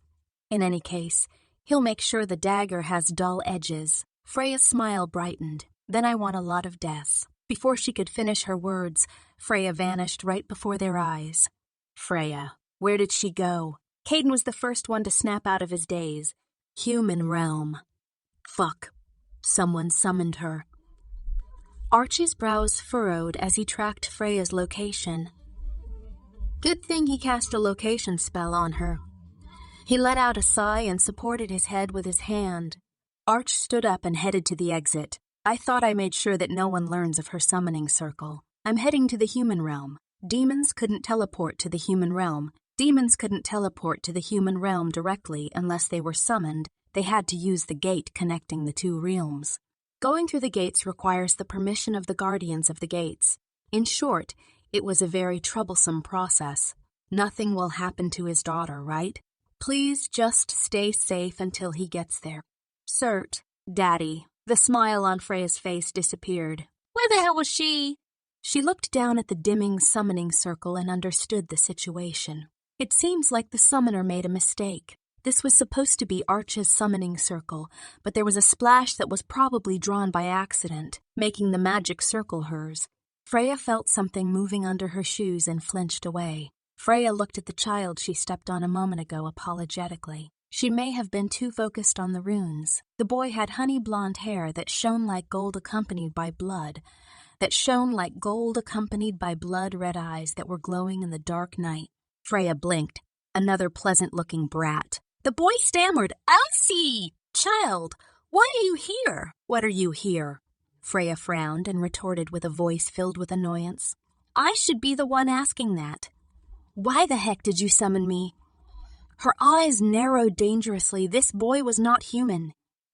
"In any case, he'll make sure the dagger has dull edges." Freya's smile brightened. "Then I want a lot of deaths. Before she could finish her words, Freya vanished right before their eyes. Freya, where did she go? Caiden was the first one to snap out of his daze. Human realm. Fuck. Someone summoned her. Archie's brows furrowed as he tracked Freya's location. Good thing he cast a location spell on her. He let out a sigh and supported his head with his hand. Arch stood up and headed to the exit. I thought I made sure that no one learns of her summoning circle. I'm heading to the human realm. Demons couldn't teleport to the human realm. Demons couldn't teleport to the human realm directly unless they were summoned. They had to use the gate connecting the two realms. Going through the gates requires the permission of the guardians of the gates. In short, it was a very troublesome process. Nothing will happen to his daughter, right? Please just stay safe until he gets there. Cert, Daddy. The smile on Freya's face disappeared. Where the hell was she? She looked down at the dimming summoning circle and understood the situation. It seems like the summoner made a mistake. This was supposed to be Arch's summoning circle, but there was a splash that was probably drawn by accident, making the magic circle hers. Freya felt something moving under her shoes and flinched away. Freya looked at the child she stepped on a moment ago apologetically. She may have been too focused on the runes. The boy had honey blonde hair that shone like gold accompanied by blood, blood-red eyes that were glowing in the dark night. Freya blinked. Another pleasant-looking brat. The boy stammered, "Elsie! Child, why are you here?" "What are you here?" Freya frowned and retorted with a voice filled with annoyance. "I should be the one asking that. Why the heck did you summon me?" Her eyes narrowed dangerously. This boy was not human.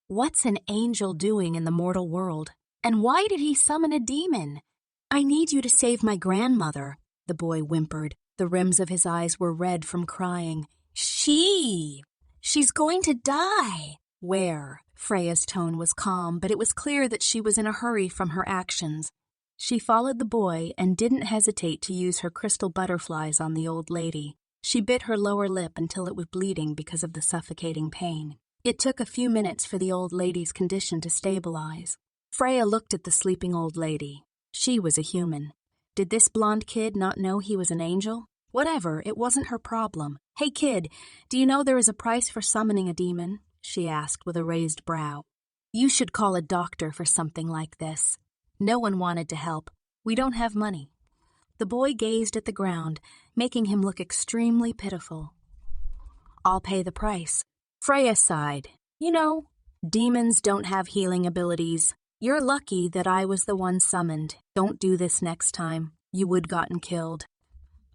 What's an angel doing in the mortal world? And why did he summon a demon? "I need you to save my grandmother," the boy whimpered. The rims of his eyes were red from crying. She's going to die." "Where?" Freya's tone was calm, but it was clear that she was in a hurry from her actions. She followed the boy and didn't hesitate to use her crystal butterflies on the old lady. She bit her lower lip until it was bleeding because of the suffocating pain. It took a few minutes for the old lady's condition to stabilize. Freya looked at the sleeping old lady. She was a human. Did this blonde kid not know he was an angel? Whatever, it wasn't her problem. "Hey kid, do you know there is a price for summoning a demon?" she asked with a raised brow. "You should call a doctor for something like this." No one wanted to help. "We don't have money." The boy gazed at the ground, making him look extremely pitiful. "I'll pay the price." Freya sighed. "You know, demons don't have healing abilities. You're lucky that I was the one summoned. Don't do this next time. You would gotten killed."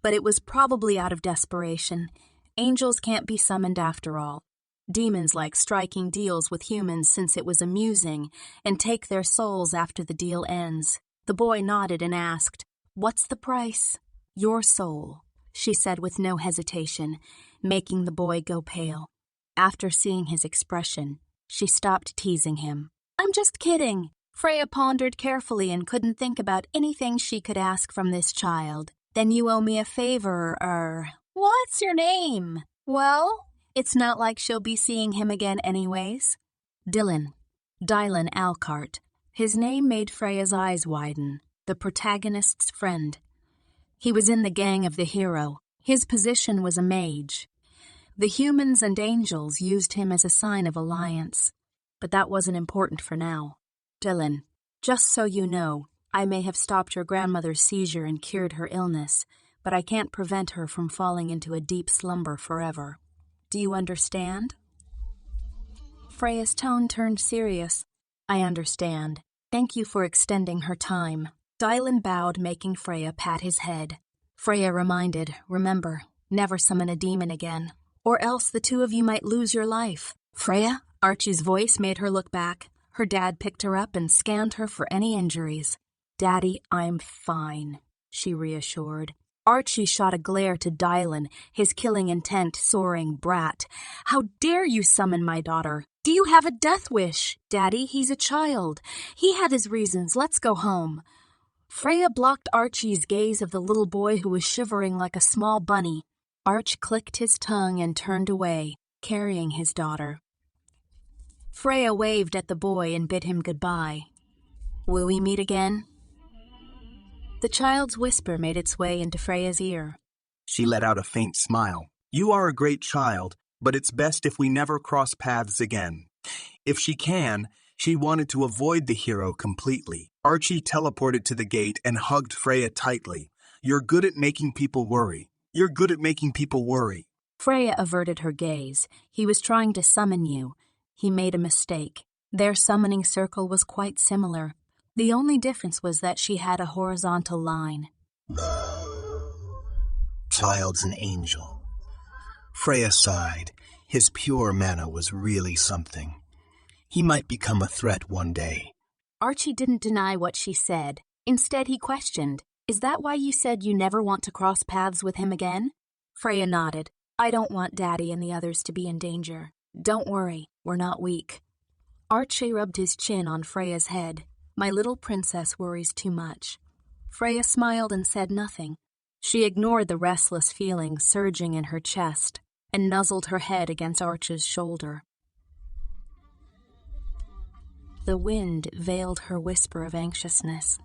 But it was probably out of desperation. Angels can't be summoned after all. Demons like striking deals with humans since it was amusing and take their souls after the deal ends. The boy nodded and asked, "What's the price?" "Your soul," she said with no hesitation, making the boy go pale. After seeing his expression, she stopped teasing him. "I'm just kidding." Freya pondered carefully and couldn't think about anything she could ask from this child. "Then you owe me a favor, What's your name?" "Well, it's not like she'll be seeing him again anyways." Dylan Alcart. His name made Freya's eyes widen. The protagonist's friend. He was in the gang of the hero. His position was a mage. The humans and angels used him as a sign of alliance. But that wasn't important for now. "Dylan, just so you know, I may have stopped your grandmother's seizure and cured her illness, but I can't prevent her from falling into a deep slumber forever. Do you understand?" Freya's tone turned serious. "I understand. Thank you for extending her time." Dylan bowed, making Freya pat his head. Freya reminded, "Remember, never summon a demon again, or else the two of you might lose your life." "Freya?" Archie's voice made her look back. Her dad picked her up and scanned her for any injuries. "Daddy, I'm fine," she reassured. Archie shot a glare to Dylan, his killing intent soaring. "Brat, how dare you summon my daughter? Do you have a death wish?" "Daddy, he's a child. He had his reasons. Let's go home." Freya blocked Archie's gaze of the little boy who was shivering like a small bunny. Arch clicked his tongue and turned away, carrying his daughter. Freya waved at the boy and bid him goodbye. "Will we meet again?" The child's whisper made its way into Freya's ear. She let out a faint smile. You are a great child, but it's best if we never cross paths again. If she can, she wanted to avoid the hero completely. Archie teleported to the gate and hugged Freya tightly. You're good at making people worry. You're good at making people worry. Freya averted her gaze. He was trying to summon you. He made a mistake. Their summoning circle was quite similar. The only difference was that she had a horizontal line. Child's an angel. Freya sighed. His pure mana was really something. He might become a threat one day. Archie didn't deny what she said. Instead, he questioned, Is that why you said you never want to cross paths with him again? Freya nodded. I don't want Daddy and the others to be in danger. Don't worry, we're not weak. Archie rubbed his chin on Freya's head. My little princess worries too much. Freya smiled and said nothing. She ignored the restless feeling surging in her chest and nuzzled her head against Archie's shoulder. The wind veiled her whisper of anxiousness.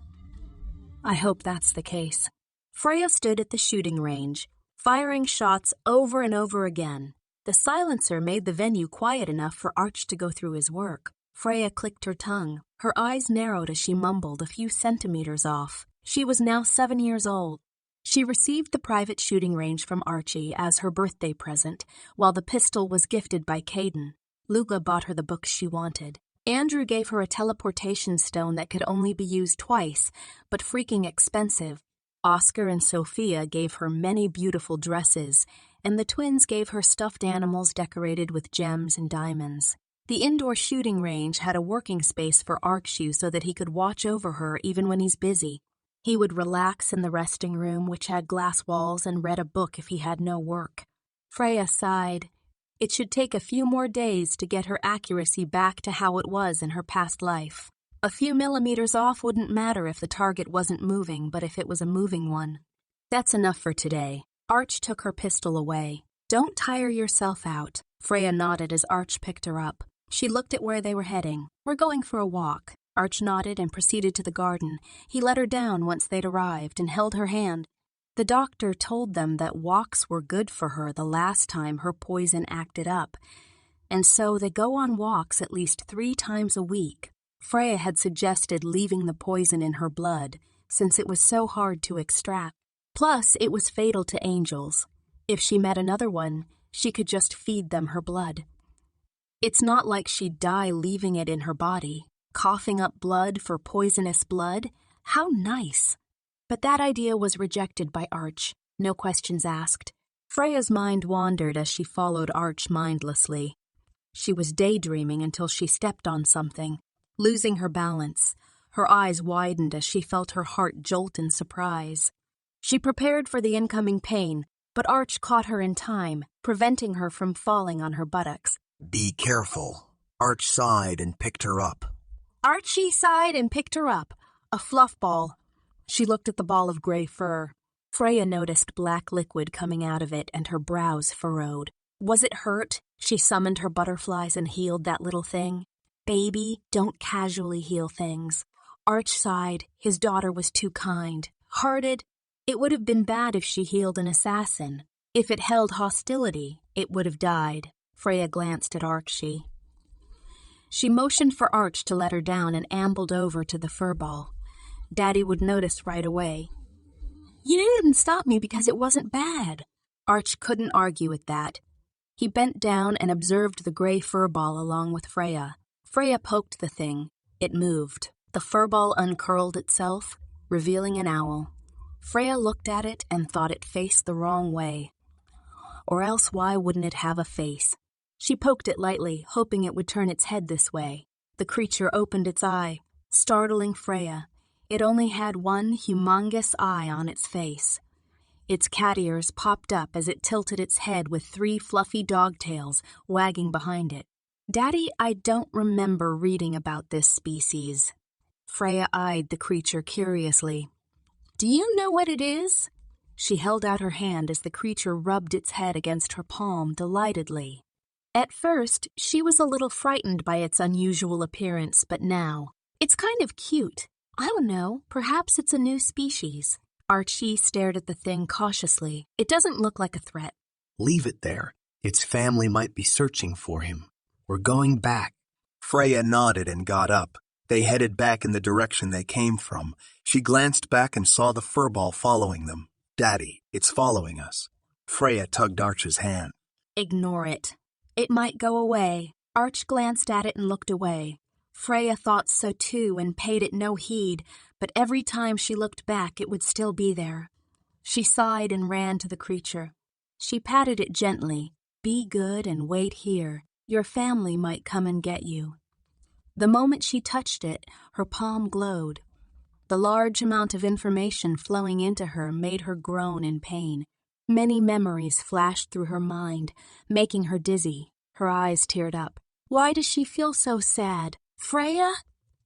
I hope that's the case. Freya stood at the shooting range, firing shots over and over again. The silencer made the venue quiet enough for Arch to go through his work. Freya clicked her tongue. Her eyes narrowed as she mumbled, a few centimeters off. She was now 7 years old. She received the private shooting range from Archie as her birthday present, while the pistol was gifted by Caiden. Luca bought her the books she wanted. Andrew gave her a teleportation stone that could only be used twice, but freaking expensive. Oscar and Sophia gave her many beautiful dresses, and the twins gave her stuffed animals decorated with gems and diamonds. The indoor shooting range had a working space for Archie so that he could watch over her even when he's busy. He would relax in the resting room, which had glass walls, and read a book if he had no work. Freya sighed. It should take a few more days to get her accuracy back to how it was in her past life. A few millimeters off wouldn't matter if the target wasn't moving, but if it was a moving one. That's enough for today. Arch took her pistol away. Don't tire yourself out. Freya nodded as Arch picked her up. She looked at where they were heading. We're going for a walk. Arch nodded and proceeded to the garden. He let her down once they'd arrived and held her hand. The doctor told them that walks were good for her the last time her poison acted up, and so they go on walks at least 3 times a week. Freya had suggested leaving the poison in her blood, since it was so hard to extract. Plus, it was fatal to angels. If she met another one, she could just feed them her blood. It's not like she'd die leaving it in her body. Coughing up blood for poisonous blood? How nice! But that idea was rejected by Arch. No questions asked. Freya's mind wandered as she followed Arch mindlessly. She was daydreaming until she stepped on something. Losing her balance, her eyes widened as she felt her heart jolt in surprise. She prepared for the incoming pain, but Arch caught her in time, preventing her from falling on her buttocks. Be careful. Arch sighed and picked her up. Archie sighed and picked her up. A fluff ball. She looked at the ball of gray fur. Freya noticed black liquid coming out of it, and her brows furrowed. Was it hurt? She summoned her butterflies and healed that little thing. Baby, don't casually heal things. Arch sighed. His daughter was too kind. Hearted. It would have been bad if she healed an assassin. If it held hostility, it would have died. Freya glanced at Archie. She motioned for Arch to let her down and ambled over to the fur ball. Daddy would notice right away. You didn't stop me because it wasn't bad. Arch couldn't argue with that. He bent down and observed the gray fur ball along with Freya. Freya poked the thing. It moved. The fur ball uncurled itself, revealing an owl. Freya looked at it and thought it faced the wrong way. Or else why wouldn't it have a face? She poked it lightly, hoping it would turn its head this way. The creature opened its eye, startling Freya. It only had one humongous eye on its face. Its cat ears popped up as it tilted its head with 3 fluffy dog tails wagging behind it. Daddy, I don't remember reading about this species. Freya eyed the creature curiously. Do you know what it is? She held out her hand as the creature rubbed its head against her palm delightedly. At first, she was a little frightened by its unusual appearance, but now, it's kind of cute. I don't know. Perhaps it's a new species. Archie stared at the thing cautiously. It doesn't look like a threat. Leave it there. Its family might be searching for him. We're going back. Freya nodded and got up. They headed back in the direction they came from. She glanced back and saw the furball following them. Daddy, it's following us. Freya tugged Arch's hand. Ignore it. It might go away. Arch glanced at it and looked away. Freya thought so too and paid it no heed, but every time she looked back it would still be there. She sighed and ran to the creature. She patted it gently. Be good and wait here. Your family might come and get you. The moment she touched it, her palm glowed. The large amount of information flowing into her made her groan in pain. Many memories flashed through her mind, making her dizzy. Her eyes teared up. Why does she feel so sad? Freya?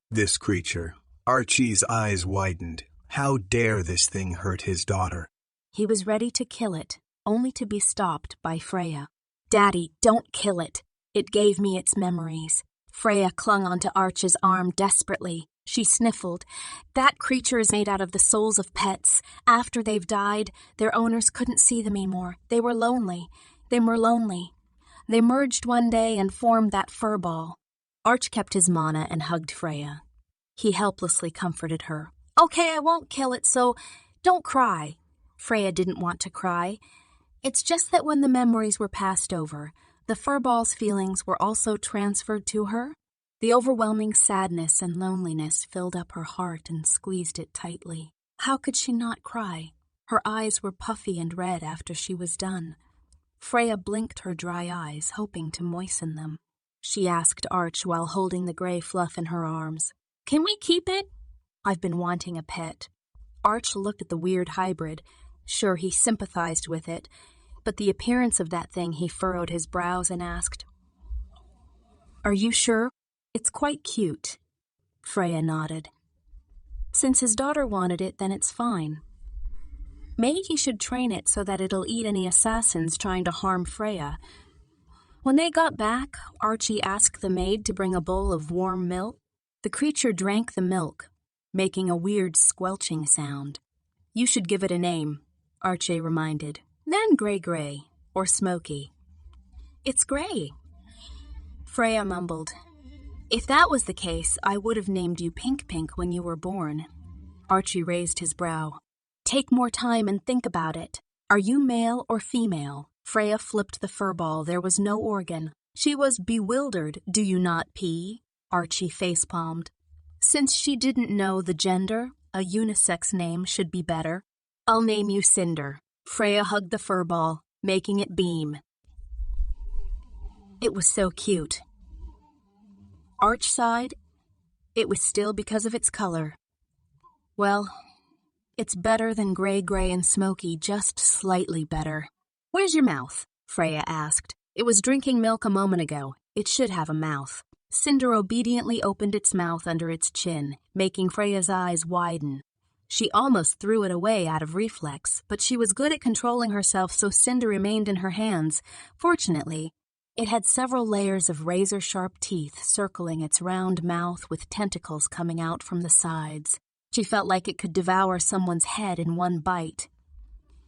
This creature. Archie's eyes widened. How dare this thing hurt his daughter? He was ready to kill it, only to be stopped by Freya. Daddy, don't kill it. It gave me its memories. Freya clung onto Arch's arm desperately. She sniffled. That creature is made out of the souls of pets. After they've died, their owners couldn't see them anymore. They were lonely. They merged one day and formed that furball. Arch kept his mana and hugged Freya. He helplessly comforted her. Okay, I won't kill it, so don't cry. Freya didn't want to cry. It's just that when the memories were passed over, the furball's feelings were also transferred to her. The overwhelming sadness and loneliness filled up her heart and squeezed it tightly. How could she not cry? Her eyes were puffy and red after she was done. Freya blinked her dry eyes, hoping to moisten them. She asked Arch while holding the gray fluff in her arms. Can we keep it? I've been wanting a pet. Arch looked at the weird hybrid. Sure, he sympathized with it, but the appearance of that thing, he furrowed his brows and asked, Are you sure? It's quite cute. Freya nodded. Since his daughter wanted it, then it's fine. Maybe he should train it so that it'll eat any assassins trying to harm Freya. When they got back, Archie asked the maid to bring a bowl of warm milk. The creature drank the milk, making a weird squelching sound. You should give it a name, Archie reminded. Then gray, or smoky. It's gray. Freya mumbled. If that was the case, I would have named you Pink when you were born. Archie raised his brow. Take more time and think about it. Are you male or female? Freya flipped the furball. There was no organ. She was bewildered. Do you not pee? Archie facepalmed. Since she didn't know the gender, a unisex name should be better. I'll name you Cinder. Freya hugged the furball, making it beam. It was so cute. Arch sighed. It was still because of its color. Well, it's better than gray and smoky, just slightly better. Where's your mouth? Freya asked. It was drinking milk a moment ago. It should have a mouth. Cinder obediently opened its mouth under its chin, making Freya's eyes widen. She almost threw it away out of reflex, but she was good at controlling herself, so Cinder remained in her hands. Fortunately, it had several layers of razor-sharp teeth circling its round mouth with tentacles coming out from the sides. She felt like it could devour someone's head in one bite.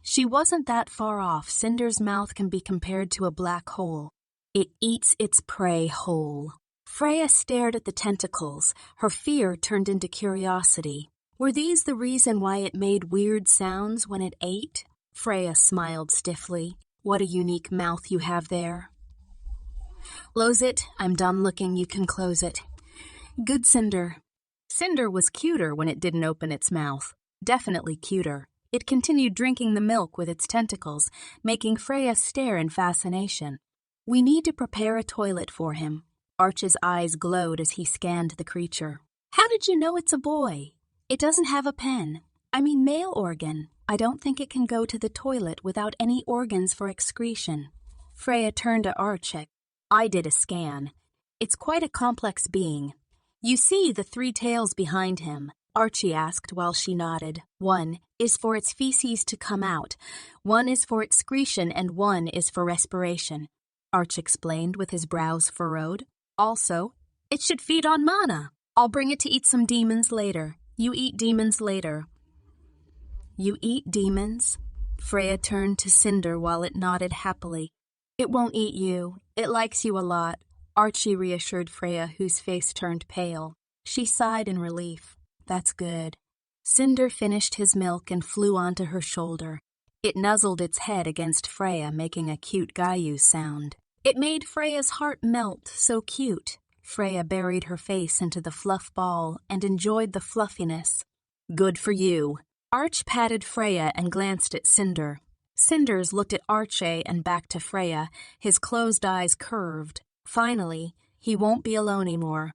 She wasn't that far off. Cinder's mouth can be compared to a black hole. It eats its prey whole. Freya stared at the tentacles. Her fear turned into curiosity. Were these the reason why it made weird sounds when it ate? Freya smiled stiffly. What a unique mouth you have there. Close it. I'm done looking. You can close it. Good, Cinder. Cinder was cuter when it didn't open its mouth. Definitely cuter. It continued drinking the milk with its tentacles, making Freya stare in fascination. We need to prepare a toilet for him. Arch's eyes glowed as he scanned the creature. How did you know it's a boy? It doesn't have a pen. I mean male organ. I don't think it can go to the toilet without any organs for excretion. Freya turned to Arch. I did a scan. It's quite a complex being. You see the 3 tails behind him, Archie asked while she nodded. 1 is for its feces to come out, 1 is for excretion, and 1 is for respiration, Arch explained with his brows furrowed. Also, it should feed on mana. I'll bring it to eat some demons later. You eat demons later. You eat demons? Freya turned to Cinder while it nodded happily. It won't eat you. It likes you a lot, Archie reassured Freya, whose face turned pale. She sighed in relief. That's good. Cinder finished his milk and flew onto her shoulder. It nuzzled its head against Freya, making a cute Gaiu sound. It made Freya's heart melt, so cute. Freya buried her face into the fluff ball and enjoyed the fluffiness. Good for you. Arch patted Freya and glanced at Cinder. Cinders looked at Archie and back to Freya, his closed eyes curved. Finally, he won't be alone anymore.